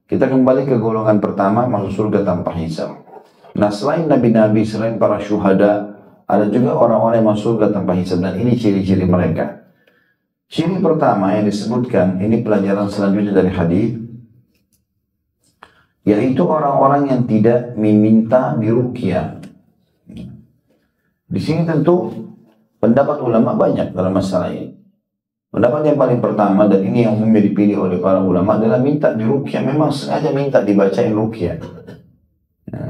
Kita kembali ke golongan pertama, masuk surga tanpa hisab. Nah, selain nabi-nabi, selain para syuhada, ada juga orang-orang yang masuk surga tanpa hisab, dan ini ciri-ciri mereka. Ciri pertama yang disebutkan, ini pelajaran selanjutnya dari hadis, yaitu orang-orang yang tidak meminta diruqyah. Di sini tentu pendapat ulama banyak dalam masalah ini. Pendapat yang paling pertama, dan ini yang umumnya dipilih oleh para ulama, adalah minta diruqyah. Memang sengaja minta dibacain ruqyah. Nah,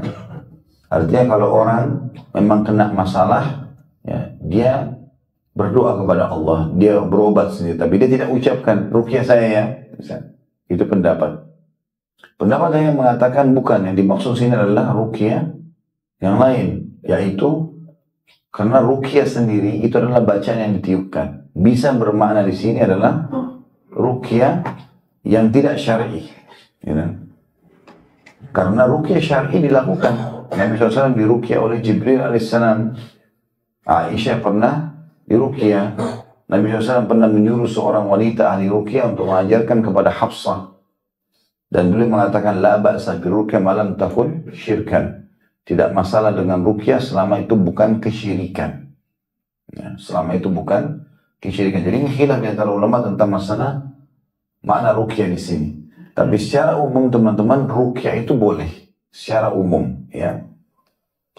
artinya kalau orang memang kena masalah, ya, dia berdoa kepada Allah, dia berobat sendiri, tapi dia tidak ucapkan ruqyah saya, ya. Itu pendapat. Pendapat yang mengatakan bukan, yang dimaksud sini adalah ruqyah yang lain, yaitu karena ruqyah sendiri itu adalah bacaan yang ditiupkan. Bisa bermakna di sini adalah ruqyah yang tidak syar'i, ya. Karena ruqyah syar'i dilakukan. Nabi SAW diruqyah oleh Jibril alaihissalam. Aisyah pernah diruqyah. Nabi SAW pernah menyuruh seorang wanita ahli ruqyah untuk mengajarkan kepada Hafsah. Dan beliau mengatakan, la ba'sa biruqyah malam takun syirkan. Tidak masalah dengan ruqyah selama itu bukan kesyirikan. Ya, selama itu bukan kesyirikan. Jadi ini khilaf di antara ulama tentang masalah makna ruqyah di sini. Tapi secara umum teman-teman, ruqyah itu boleh. Secara umum, ya.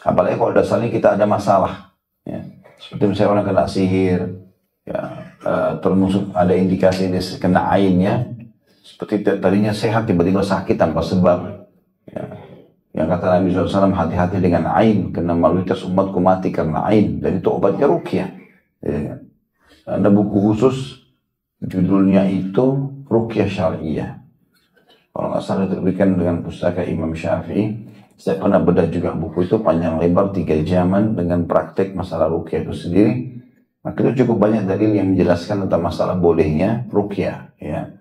Apalagi kalau dasarnya kita ada masalah, ya. Seperti misalnya orang kena sihir, ya, termasuk ada indikasi dia kena ainnya, seperti tadinya sehat tiba-tiba sakit tanpa sebab, ya. Yang kata Nabi SAW, hati-hati dengan ain, karena mayoritas umatku mati karena ain, dan itu obatnya ruqyah, ya. Ada buku khusus judulnya itu Ruqyah Syariah, kalau nggak salah diterbitkan dengan pustaka Imam Syafi'i. Saya pernah bedah juga buku itu, panjang lebar 3 jaman dengan praktek masalah ruqyah itu sendiri. Maka itu cukup banyak dalil yang menjelaskan tentang masalah bolehnya ruqyah, ya.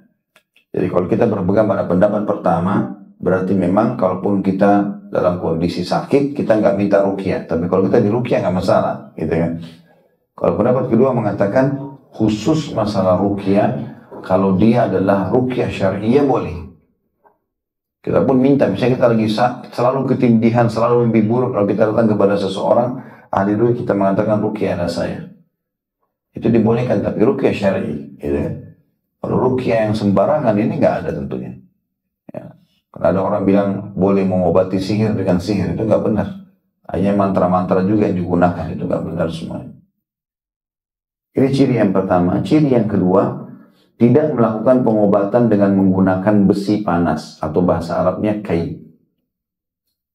Jadi kalau kita berpegang pada pendapat pertama, berarti memang kalaupun kita dalam kondisi sakit, kita nggak minta ruqyah. Tapi kalau kita di ruqyah nggak masalah, gitu kan. Kalau pendapat kedua mengatakan khusus masalah ruqyah, kalau dia adalah ruqyah syariah boleh. Kita pun minta, misalnya kita lagi selalu ketindihan, selalu mimpi buruk, kalau kita datang kepada seseorang ahli ruqyah, kita mengatakan ruqyah anak saya. Itu dibolehkan, tapi ruqyah syar'i, gitu kan. Kalau ruqyah yang sembarangan ini nggak ada tentunya. Ada orang bilang boleh mengobati sihir dengan sihir, itu nggak benar. Hanya mantra-mantra juga yang digunakan, itu nggak benar semuanya. Ini ciri yang pertama. Ciri yang kedua, tidak melakukan pengobatan dengan menggunakan besi panas atau bahasa Arabnya kai.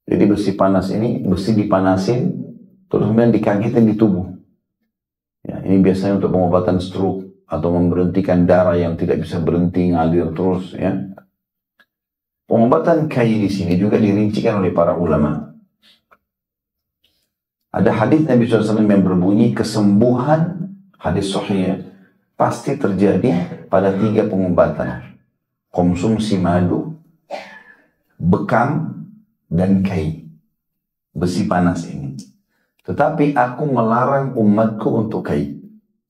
Jadi besi panas ini, besi dipanasin, terus kemudian dikagetin di tubuh. Ya, ini biasanya untuk pengobatan stroke atau memberhentikan darah yang tidak bisa berhenti ngalir terus. Ya. Pengobatan kai di sini juga dirincikan oleh para ulama. Ada hadis Nabi SAW yang berbunyi kesembuhan, hadis sahih, pasti terjadi pada 3 pengobatan. Konsumsi madu, bekam, dan kai, besi panas ini. Tetapi aku melarang umatku untuk kai,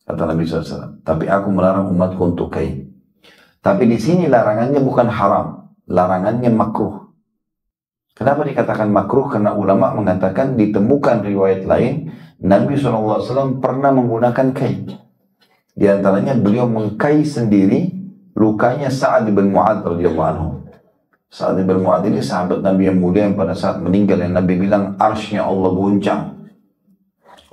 kata Nabi SAW. Tapi aku melarang umatku untuk kai. Tapi di sini larangannya bukan haram, larangannya makruh. Kenapa dikatakan makruh? Karena ulama mengatakan ditemukan riwayat lain Nabi SAW pernah menggunakan kai. Di antaranya beliau mengkai sendiri lukanya Sa'ad bin Mu'adz radhiyallahu anhu. Sa'ad bin Mu'adz ini sahabat Nabi yang mulia yang pada saat meninggal yang Nabi bilang arsy-Nya Allah goncang.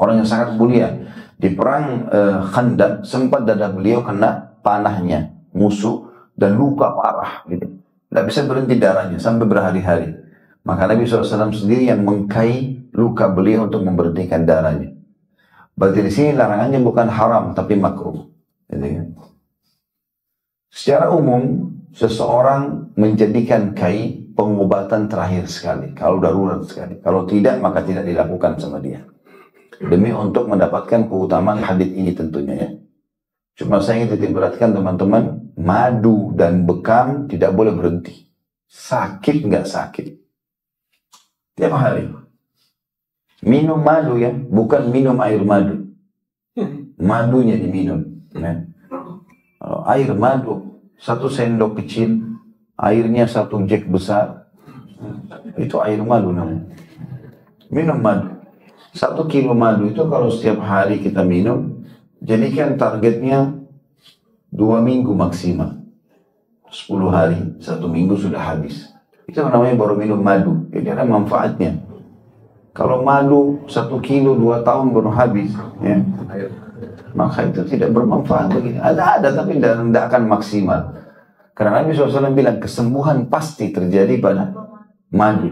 Orang yang sangat mulia. Di perang Khandaq sempat dada beliau kena panahnya musuh dan luka parah gitu. Tidak bisa berhenti darahnya sampai berhari-hari. Maka Nabi SAW sendiri yang mengkai luka beliau untuk memberhentikan darahnya. Berarti di sini larangannya bukan haram tapi makruh. Secara umum seseorang menjadikan kai pengobatan terakhir sekali, kalau darurat sekali. Kalau tidak, maka tidak dilakukan sama dia. Demi untuk mendapatkan keutamaan hadis ini tentunya ya. Cuma saya ingin titik beratkan teman-teman, madu dan bekam tidak boleh berhenti. Sakit nggak sakit. Tiap hari. Minum madu ya, bukan minum air madu. Madunya diminum. Ya. Air madu, 1 sendok kecil, airnya 1 jek besar, itu air madu namanya. Minum madu. 1 kilo madu itu kalau setiap hari kita minum, jadikan targetnya 2 minggu maksimal. 10 hari, 1 minggu sudah habis. Itu namanya baru minum madu. Jadi ada manfaatnya. Kalau madu 1 kilo 2 tahun baru habis, ya, maka itu tidak bermanfaat begini. Ada tapi tidak akan maksimal. Karena Nabi SAW bilang kesembuhan pasti terjadi pada madu.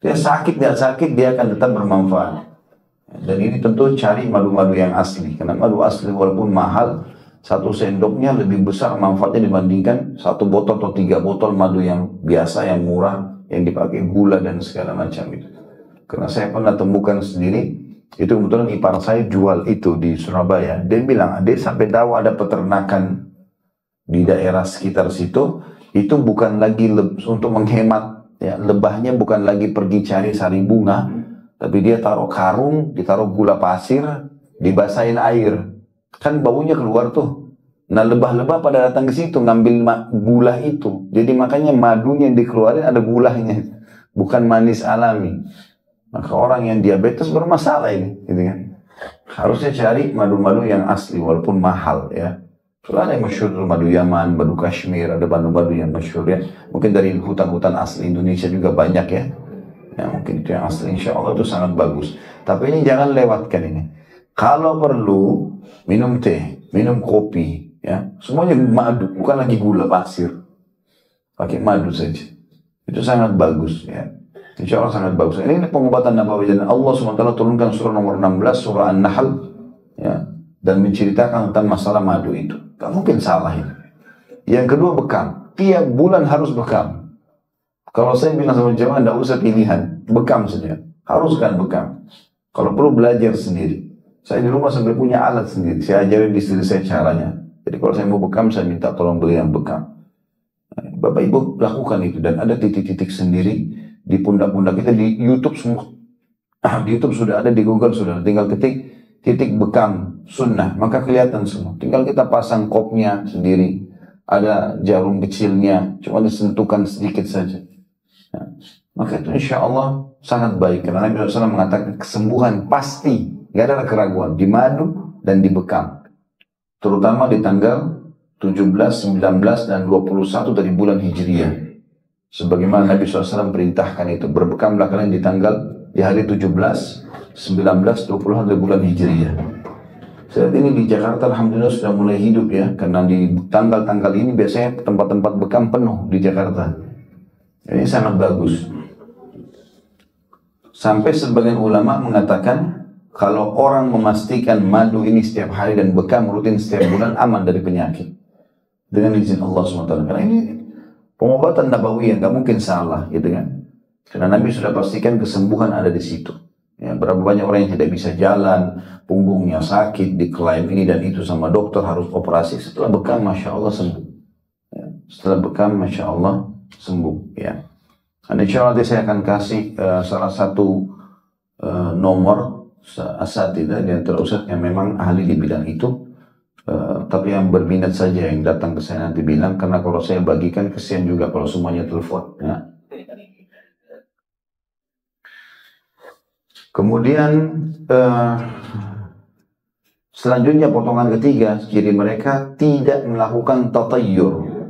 Dia sakit tidak sakit dia akan tetap bermanfaat. Dan ini tentu cari madu-madu yang asli. Karena madu asli walaupun mahal, 1 sendoknya lebih besar manfaatnya dibandingkan 1 botol atau 3 botol madu yang biasa, yang murah, yang dipakai gula dan segala macam itu. Karena saya pernah temukan sendiri, itu kebetulan ipar saya jual itu di Surabaya. Dia bilang, adik sampai tahu ada peternakan di daerah sekitar situ, itu bukan lagi untuk menghemat, ya, lebahnya bukan lagi pergi cari sari bunga, tapi dia taruh karung, ditaruh gula pasir, dibasahin air. Kan baunya keluar tuh. Nah lebah-lebah pada datang ke situ ngambil gula itu. Jadi makanya madunya yang dikeluarin ada gulanya, bukan manis alami. Maka orang yang diabetes bermasalah ini, gitu kan. Harusnya cari madu-madu yang asli walaupun mahal ya. Soalnya yang masyhur madu Yaman, madu Kashmir, ada madu-madu yang masyhur ya. Mungkin dari hutan-hutan asli Indonesia juga banyak ya. Ya mungkin itu yang asli, insya Allah itu sangat bagus. Tapi ini jangan lewatkan ini. Kalau perlu minum teh, minum kopi, ya semuanya madu, bukan lagi gula pasir. Pakai madu saja. Itu sangat bagus ya. Insya Allah sangat bagus. Ini pengobatan nabawi dan Allah SWT turunkan surah nomor 16, surah An-Nahl, ya, dan menceritakan tentang masalah madu itu. Gak mungkin salah ini. Yang kedua bekam. Tiap bulan harus bekam. Kalau saya bilang sama jemaah, tidak usah pilihan, bekam saja. Haruskan bekam. Kalau perlu belajar sendiri. Saya di rumah sampai punya alat sendiri. Saya ajarin di istri saya caranya. Jadi kalau saya mau bekam, saya minta tolong beli yang bekam. Bapak Ibu lakukan itu dan ada titik-titik sendiri di pundak-pundak kita di YouTube semua. Di YouTube sudah ada, di Google sudah ada. Tinggal ketik titik bekam sunnah, maka kelihatan semua. Tinggal kita pasang kopnya sendiri. Ada jarum kecilnya, cuma disentuhkan sedikit saja. Ya. Maka itu insya Allah sangat baik. Karena Nabi SAW mengatakan kesembuhan pasti, nggak ada keraguan di madu dan di bekam. Terutama di tanggal 17, 19, dan 21 dari bulan Hijriah. Sebagaimana Nabi SAW perintahkan itu, berbekamlah kalian di hari 17, 19, 20 hari bulan Hijriah. Saat ini di Jakarta alhamdulillah sudah mulai hidup ya, karena di tanggal-tanggal ini biasanya tempat-tempat bekam penuh di Jakarta. Ini sangat bagus. Sampai sebagian ulama mengatakan kalau orang memastikan madu ini setiap hari dan bekam rutin setiap bulan, aman dari penyakit dengan izin Allah SWT. Karena ini pengobatan nabawiyah, nggak mungkin salah, gitu kan? Karena Nabi sudah pastikan kesembuhan ada di situ. Ya, berapa banyak orang yang tidak bisa jalan, punggungnya sakit, diklaim ini dan itu sama dokter harus operasi. Setelah bekam, masya Allah sembuh. Ya, setelah bekam, masya Allah sembuh. Ya. Dan insya Allah saya akan kasih salah satu nomor asatidzah di antara ustadz yang memang ahli di bidang itu. Tapi yang berminat saja yang datang ke saya nanti bilang, karena kalau saya bagikan kesian juga kalau semuanya telepon. Ya. Kemudian selanjutnya potongan ketiga, ciri mereka tidak melakukan tatayyur.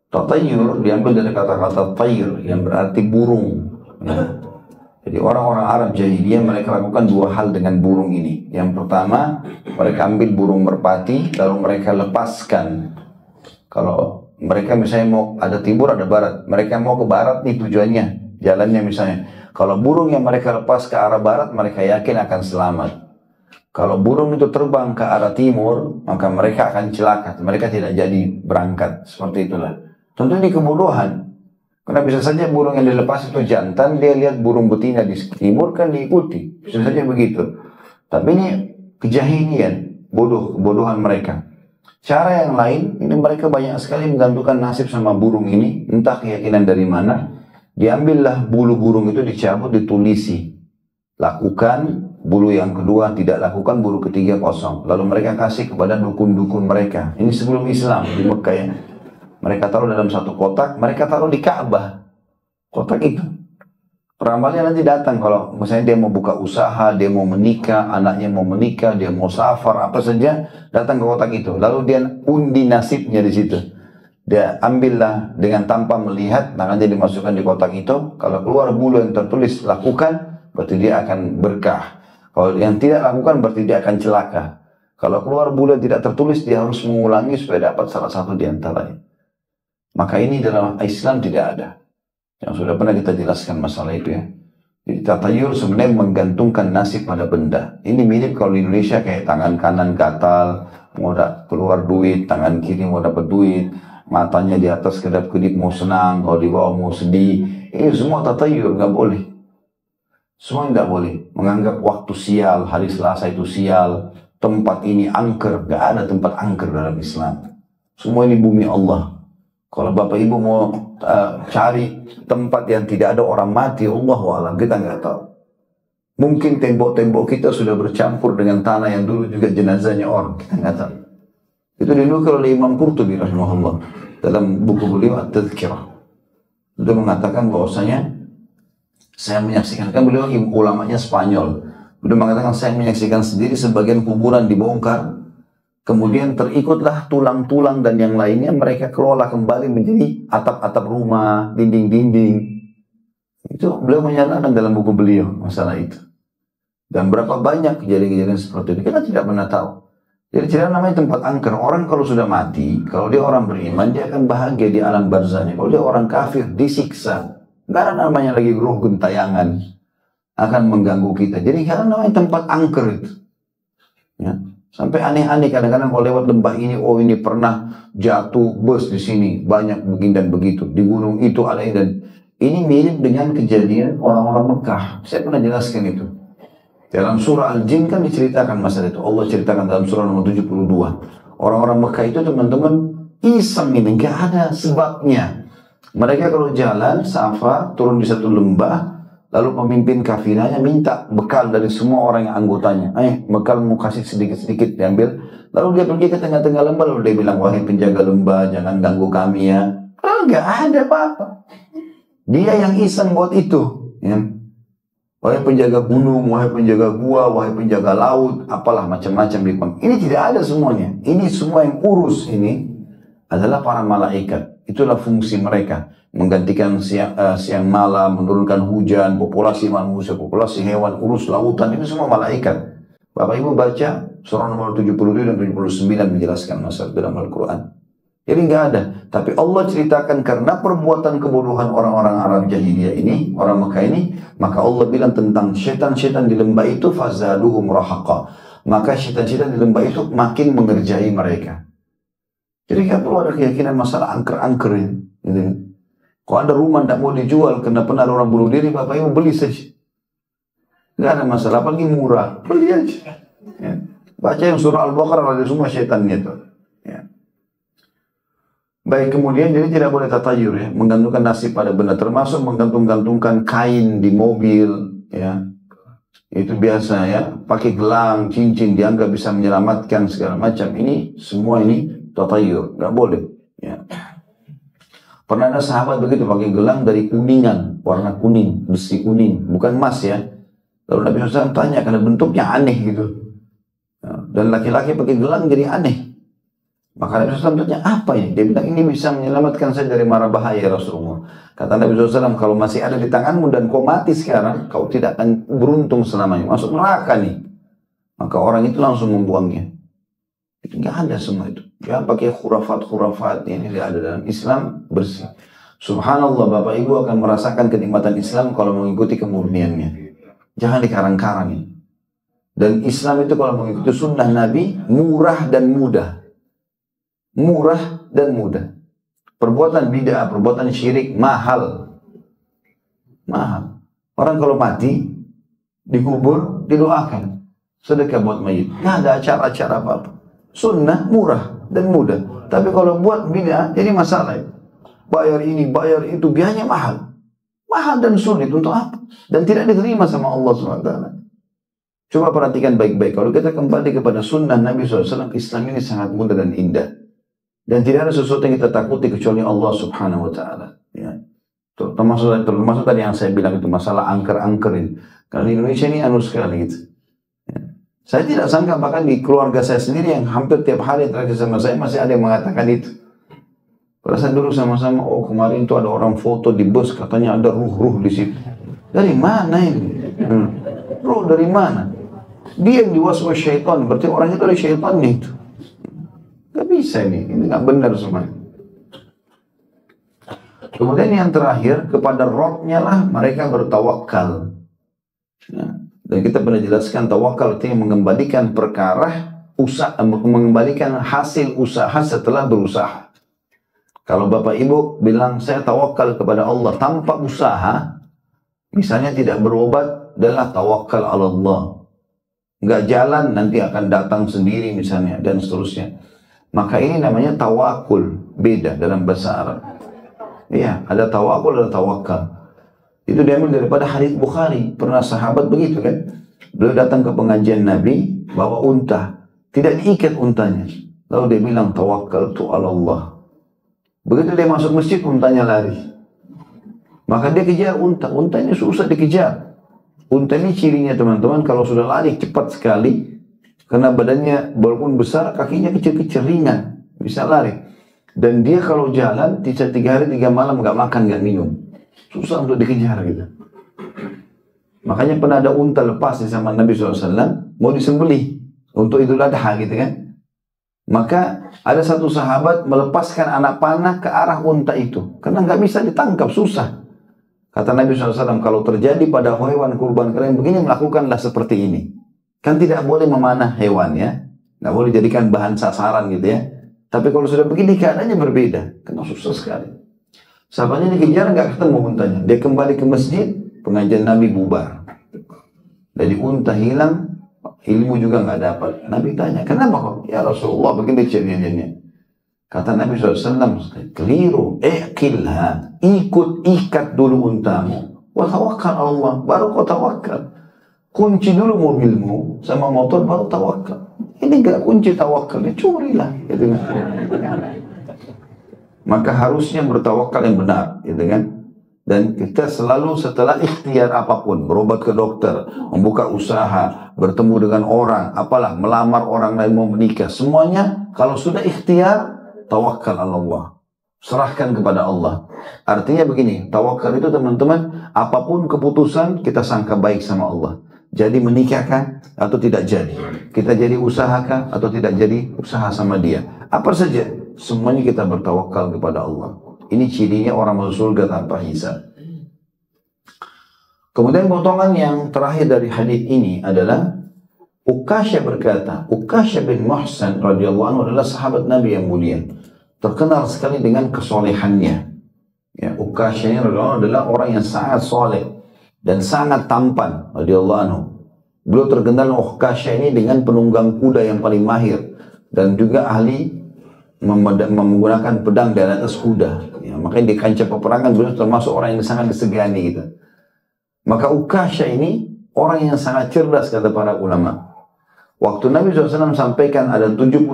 Tatayyur diambil dari kata-kata tayr yang berarti burung. Ya. Jadi orang-orang Arab jahiliyah mereka lakukan dua hal dengan burung ini. Yang pertama, mereka ambil burung merpati lalu mereka lepaskan. Kalau mereka misalnya mau ada timur ada barat, mereka mau ke barat nih tujuannya, jalannya misalnya. Kalau burung yang mereka lepas ke arah barat, mereka yakin akan selamat. Kalau burung itu terbang ke arah timur, maka mereka akan celaka. Mereka tidak jadi berangkat. Seperti itulah. Tentu ini kebodohan. Karena bisa saja burung yang dilepas itu jantan, dia lihat burung betina di timur kan diikuti. Bisa saja begitu. Tapi ini kejahilian, kebodohan mereka. Cara yang lain, ini mereka banyak sekali menggantungkan nasib sama burung ini. Entah keyakinan dari mana. Diambillah bulu burung itu dicabut, ditulisi. Lakukan, bulu yang kedua tidak lakukan, bulu ketiga kosong. Lalu mereka kasih kepada dukun-dukun mereka. Ini sebelum Islam di Mekah ya. Mereka taruh dalam satu kotak, mereka taruh di Ka'bah. Kotak itu. Peramalnya nanti datang kalau misalnya dia mau buka usaha, dia mau menikah, anaknya mau menikah, dia mau safar, apa saja, datang ke kotak itu. Lalu dia undi nasibnya di situ. Dia ambillah dengan tanpa melihat, tangannya dimasukkan di kotak itu. Kalau keluar bulu yang tertulis lakukan, berarti dia akan berkah. Kalau yang tidak lakukan, berarti dia akan celaka. Kalau keluar bulu yang tidak tertulis, dia harus mengulangi supaya dapat salah satu di antaranya. Maka ini dalam Islam tidak ada. Yang sudah pernah kita jelaskan masalah itu ya. Jadi tatayur sebenarnya menggantungkan nasib pada benda. Ini mirip kalau di Indonesia kayak tangan kanan gatal, mau keluar duit, tangan kiri mau dapat duit. Matanya di atas kedap-kedip mau senang, kalau di bawah mau sedih. Ini semua tatayur, nggak boleh. Semua nggak boleh. Menganggap waktu sial, hari Selasa itu sial, tempat ini angker. Nggak ada tempat angker dalam Islam. Semua ini bumi Allah. Kalau Bapak Ibu mau cari tempat yang tidak ada orang mati, Allahu a'lam, kita nggak tahu. Mungkin tembok-tembok kita sudah bercampur dengan tanah yang dulu juga jenazahnya orang, kita nggak tahu. Itu dinukil oleh Imam Qurtubi rahimahullah dalam buku beliau At-Tadhkirah. Beliau mengatakan bahwasanya saya menyaksikan, kan beliau ulamanya Spanyol. Beliau mengatakan saya menyaksikan sendiri sebagian kuburan dibongkar, kemudian terikutlah tulang-tulang dan yang lainnya mereka kelola kembali menjadi atap-atap rumah, dinding-dinding. Itu beliau menyatakan dalam buku beliau masalah itu. Dan berapa banyak kejadian-kejadian seperti itu kita tidak pernah tahu. Jadi tidak namanya tempat angker. Orang kalau sudah mati, kalau dia orang beriman, dia akan bahagia di alam barzahnya. Kalau dia orang kafir, disiksa. Nggak ada namanya lagi ruh gentayangan akan mengganggu kita. Jadi nggak ada namanya tempat angker itu. Ya. Sampai aneh-aneh kadang-kadang kalau lewat lembah ini, oh ini pernah jatuh bus di sini, banyak begini dan begitu. Di gunung itu ada ini dan ini mirip dengan kejadian orang-orang Mekah. Saya pernah jelaskan itu. Dalam surah Al-Jin kan diceritakan masalah itu. Allah ceritakan dalam surah nomor 72. Orang-orang Mekah itu teman-teman iseng ini, nggak ada sebabnya. Mereka kalau jalan, safar, turun di satu lembah, lalu pemimpin kafilahnya minta bekal dari semua orang yang anggotanya. Bekal mau kasih sedikit-sedikit diambil. Lalu dia pergi ke tengah-tengah lembah, lalu dia bilang, wahai penjaga lembah, jangan ganggu kami ya. Nggak ada apa-apa. Dia yang iseng buat itu. Ya. Wahai penjaga gunung, wahai penjaga gua, wahai penjaga laut, apalah macam-macam. Ini tidak ada semuanya. Ini semua yang urus ini adalah para malaikat. Itulah fungsi mereka, menggantikan siang malam, menurunkan hujan, populasi manusia, populasi hewan, urus lautan, itu semua malaikat. Bapak Ibu baca surah nomor 72 dan 79 menjelaskan masalah dalam Al-Quran. Jadi nggak ada. Tapi Allah ceritakan karena perbuatan kebodohan orang-orang Arab Jahiliyah ini, orang Mekah ini, maka Allah bilang tentang syaitan-syaitan di lembah itu, fazaduhum rahaqa. Maka syaitan-syaitan di lembah itu makin mengerjai mereka. Jadi nggak perlu ada keyakinan masalah angker-angker ini. Gitu. Kalau ada rumah tidak mau dijual karena pernah ada orang bunuh diri, Bapak Ibu beli saja. Nggak ada masalah, apalagi murah, beli aja. Ya. Baca yang surah Al-Baqarah, ada semua syaitannya itu. Ya. Baik, kemudian jadi tidak boleh tatayur ya, menggantungkan nasib pada benda, termasuk menggantung-gantungkan kain di mobil, ya. Itu biasa ya, pakai gelang, cincin, dianggap bisa menyelamatkan segala macam. Ini semua ini tatayur, nggak boleh. Ya. Pernah ada sahabat begitu pakai gelang dari kuningan, warna kuning, besi kuning, bukan emas ya. Lalu Nabi SAW tanya karena bentuknya aneh gitu. Dan laki-laki pakai gelang jadi aneh. Maka Nabi SAW tanya, apa ini? Dia bilang, ini bisa menyelamatkan saya dari mara bahaya Rasulullah. Kata Nabi SAW, kalau masih ada di tanganmu dan kau mati sekarang, kau tidak akan beruntung selamanya. Masuk neraka nih. Maka orang itu langsung membuangnya. Itu nggak ada semua itu. Jangan pakai khurafat-khurafat. Ini tidak ada dalam Islam, bersih. Subhanallah, Bapak Ibu akan merasakan kenikmatan Islam kalau mengikuti kemurniannya. Jangan dikarang-karang ini. Dan Islam itu kalau mengikuti sunnah Nabi, murah dan mudah. Murah dan mudah. Perbuatan bid'ah, perbuatan syirik, mahal. Mahal. Orang kalau mati, dikubur, didoakan. Sedekah buat mayit. Nggak ada acara-acara apa-apa. Sunnah, murah dan mudah. Tapi kalau buat bid'ah, jadi masalah. Bayar ini, bayar itu, biayanya mahal. Mahal dan sulit untuk apa? Dan tidak diterima sama Allah SWT. Coba perhatikan baik-baik. Kalau kita kembali kepada sunnah Nabi SAW, Islam ini sangat mudah dan indah. Dan tidak ada sesuatu yang kita takuti kecuali Allah Subhanahu Wa Taala. Ya. Termasuk tadi yang saya bilang itu masalah angker-angker ini. Karena di Indonesia ini anu sekali gitu. Ya. Saya tidak sangka bahkan di keluarga saya sendiri yang hampir tiap hari terakhir sama saya masih ada yang mengatakan itu. Perasaan dulu sama-sama, oh kemarin itu ada orang foto di bus, katanya ada ruh-ruh di situ. Dari mana ini? Ruh dari mana? Dia yang diwaswas syaitan, berarti orang itu ada syaitannya itu. Gak bisa ini gak benar semua. Kemudian yang terakhir, kepada Rabb-nya lah mereka bertawakal. Ya. Dan kita pernah jelaskan tawakal itu mengembalikan perkara, mengembalikan hasil usaha setelah berusaha. Kalau Bapak Ibu bilang saya tawakal kepada Allah tanpa usaha, misalnya tidak berobat, adalah tawakal ala Allah. Nggak jalan, nanti akan datang sendiri misalnya, dan seterusnya. Maka ini namanya tawakul, beda dalam bahasa Arab. Iya, ada tawakul, ada tawakal. Itu diambil daripada hadits Bukhari. Pernah sahabat begitu kan? Beliau datang ke pengajian Nabi, bawa unta. Tidak diikat untanya. Lalu dia bilang, tawakal tu ala Allah. Begitu dia masuk masjid, untanya lari. Maka dia kejar unta. Untanya susah dikejar. Unta ini cirinya teman-teman, kalau sudah lari cepat sekali. Karena badannya walaupun besar, kakinya kecil-kecil, ringan. Bisa lari. Dan dia kalau jalan, 3 hari 3 malam nggak makan, nggak minum. Susah untuk dikejar gitu. Makanya pernah ada unta lepas di zaman Nabi SAW, mau disembelih untuk Idul Adha gitu kan. Maka ada satu sahabat melepaskan anak panah ke arah unta itu. Karena nggak bisa ditangkap, susah. Kata Nabi SAW, kalau terjadi pada hewan kurban kalian begini, melakukanlah seperti ini. Kan tidak boleh memanah hewan ya. Nggak boleh jadikan bahan sasaran gitu ya. Tapi kalau sudah begini keadaannya berbeda. Karena susah sekali. Sahabatnya dikejar, nggak ketemu untanya. Dia kembali ke masjid, pengajian Nabi bubar. Jadi unta hilang, ilmu juga nggak dapat. Nabi tanya, kenapa kok? Ya Rasulullah, begini kejadiannya. Kata Nabi SAW, keliru, iqilha, ikat dulu untamu. Wa tawakkal Allah, baru kau tawakal. Kunci dulu mobilmu sama motor, baru tawakal. Ini nggak kunci tawakal, curilah. Gitu kan. Maka harusnya bertawakal yang benar, gitu kan. Dan kita selalu setelah ikhtiar apapun, berobat ke dokter, membuka usaha, bertemu dengan orang, apalah, melamar orang lain mau menikah, semuanya kalau sudah ikhtiar, tawakal Allah. serahkan kepada Allah. Artinya begini, tawakal itu teman-teman, apapun keputusan kita sangka baik sama Allah. Jadi menikahkah atau tidak jadi? Kita jadi usahakah atau tidak jadi usaha sama dia? Apa saja, semuanya kita bertawakal kepada Allah. Ini cirinya orang masuk surga tanpa hisab. Kemudian potongan yang terakhir dari hadis ini adalah Uqasyah berkata, Uqasyah bin Muhsan radhiyallahu anhu adalah sahabat Nabi yang mulia, terkenal sekali dengan kesolehannya. Ya, Uqasyah ini adalah orang yang sangat soleh dan sangat tampan radhiyallahu anhu. Beliau terkenal Uqasyah ini dengan penunggang kuda yang paling mahir dan juga ahli menggunakan pedang di atas kuda. Ya, makanya di kancah peperangan beliau termasuk orang yang sangat disegani gitu. Maka Uqasyah ini orang yang sangat cerdas kata para ulama. Waktu Nabi SAW sampaikan ada 70.000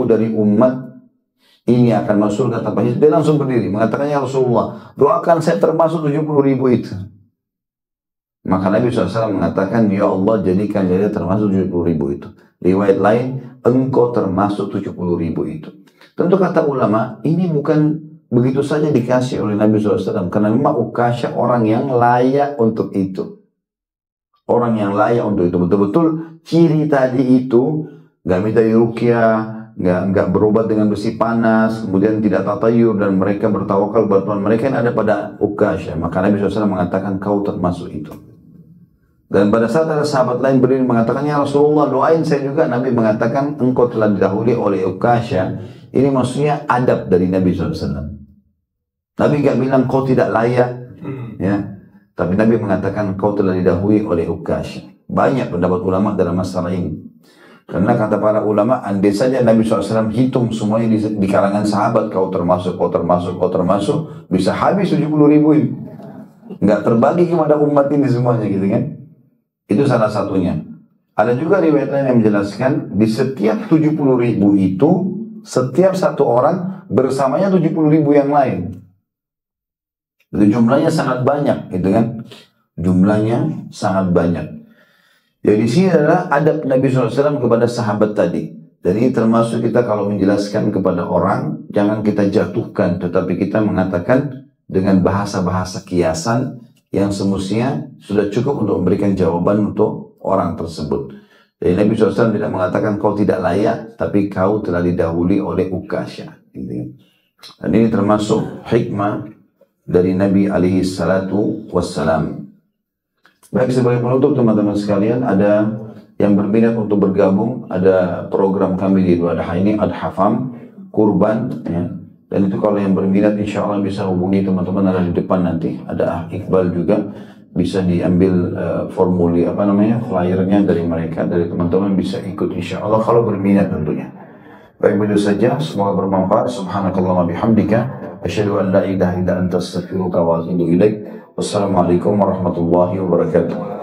dari umat ini akan masuk kata Pak Hizb, dia langsung berdiri mengatakan, ya Rasulullah, doakan saya termasuk 70.000 itu. Maka Nabi SAW mengatakan, ya Allah jadikan dia termasuk 70.000 itu. Riwayat lain, engkau termasuk 70.000 itu. Tentu kata ulama, ini bukan begitu saja dikasih oleh Nabi SAW, karena memang Uqasyah orang yang layak untuk itu. Orang yang layak untuk itu, betul-betul ciri tadi itu, nggak minta diruqyah, nggak berobat dengan besi panas, kemudian tidak tatayur, dan mereka bertawakal bantuan mereka yang ada pada Uqasyah. Maka Nabi SAW mengatakan kau termasuk itu. Dan pada saat ada sahabat lain berdiri mengatakan, ya Rasulullah doain saya juga. Nabi mengatakan engkau telah didahului oleh Uqasyah. Ini maksudnya adab dari Nabi SAW. Nabi nggak bilang kau tidak layak, ya. Tapi Nabi mengatakan kau telah didahului oleh Uqasyah. Banyak pendapat ulama dalam masalah ini. Karena kata para ulama, andai saja Nabi SAW hitung semuanya di kalangan sahabat, kau termasuk, bisa habis 70.000 ini. Nggak terbagi kepada umat ini semuanya gitu kan. Itu salah satunya. Ada juga riwayat lain yang menjelaskan, di setiap 70.000 itu, setiap satu orang bersamanya 70.000 yang lain. Itu jumlahnya sangat banyak, gitu kan? Jumlahnya sangat banyak. Jadi di sini adalah adab Nabi SAW kepada sahabat tadi. Dan ini termasuk kita kalau menjelaskan kepada orang, jangan kita jatuhkan, tetapi kita mengatakan dengan bahasa-bahasa kiasan yang semestinya sudah cukup untuk memberikan jawaban untuk orang tersebut. Jadi Nabi SAW tidak mengatakan kau tidak layak, tapi kau telah didahului oleh Uqasyah. Dan ini termasuk hikmah dari Nabi alaihi salatu wassalam. Baik, sebagai penutup teman-teman sekalian, ada yang berminat untuk bergabung, ada program kami di Idul Adha ini, Adha Fam, kurban, ya. Dan itu kalau yang berminat insya Allah bisa hubungi teman-teman ada di depan nanti, ada Iqbal juga, bisa diambil formulir flyernya dari mereka, dari teman-teman bisa ikut insya Allah kalau berminat tentunya. Baik, begitu saja, semoga bermanfaat. Subhanakallahumma bihamdika, asyhadu an la ilaha illa anta astaghfiruka wa atubu ilaik. Wassalamualaikum warahmatullahi wabarakatuh.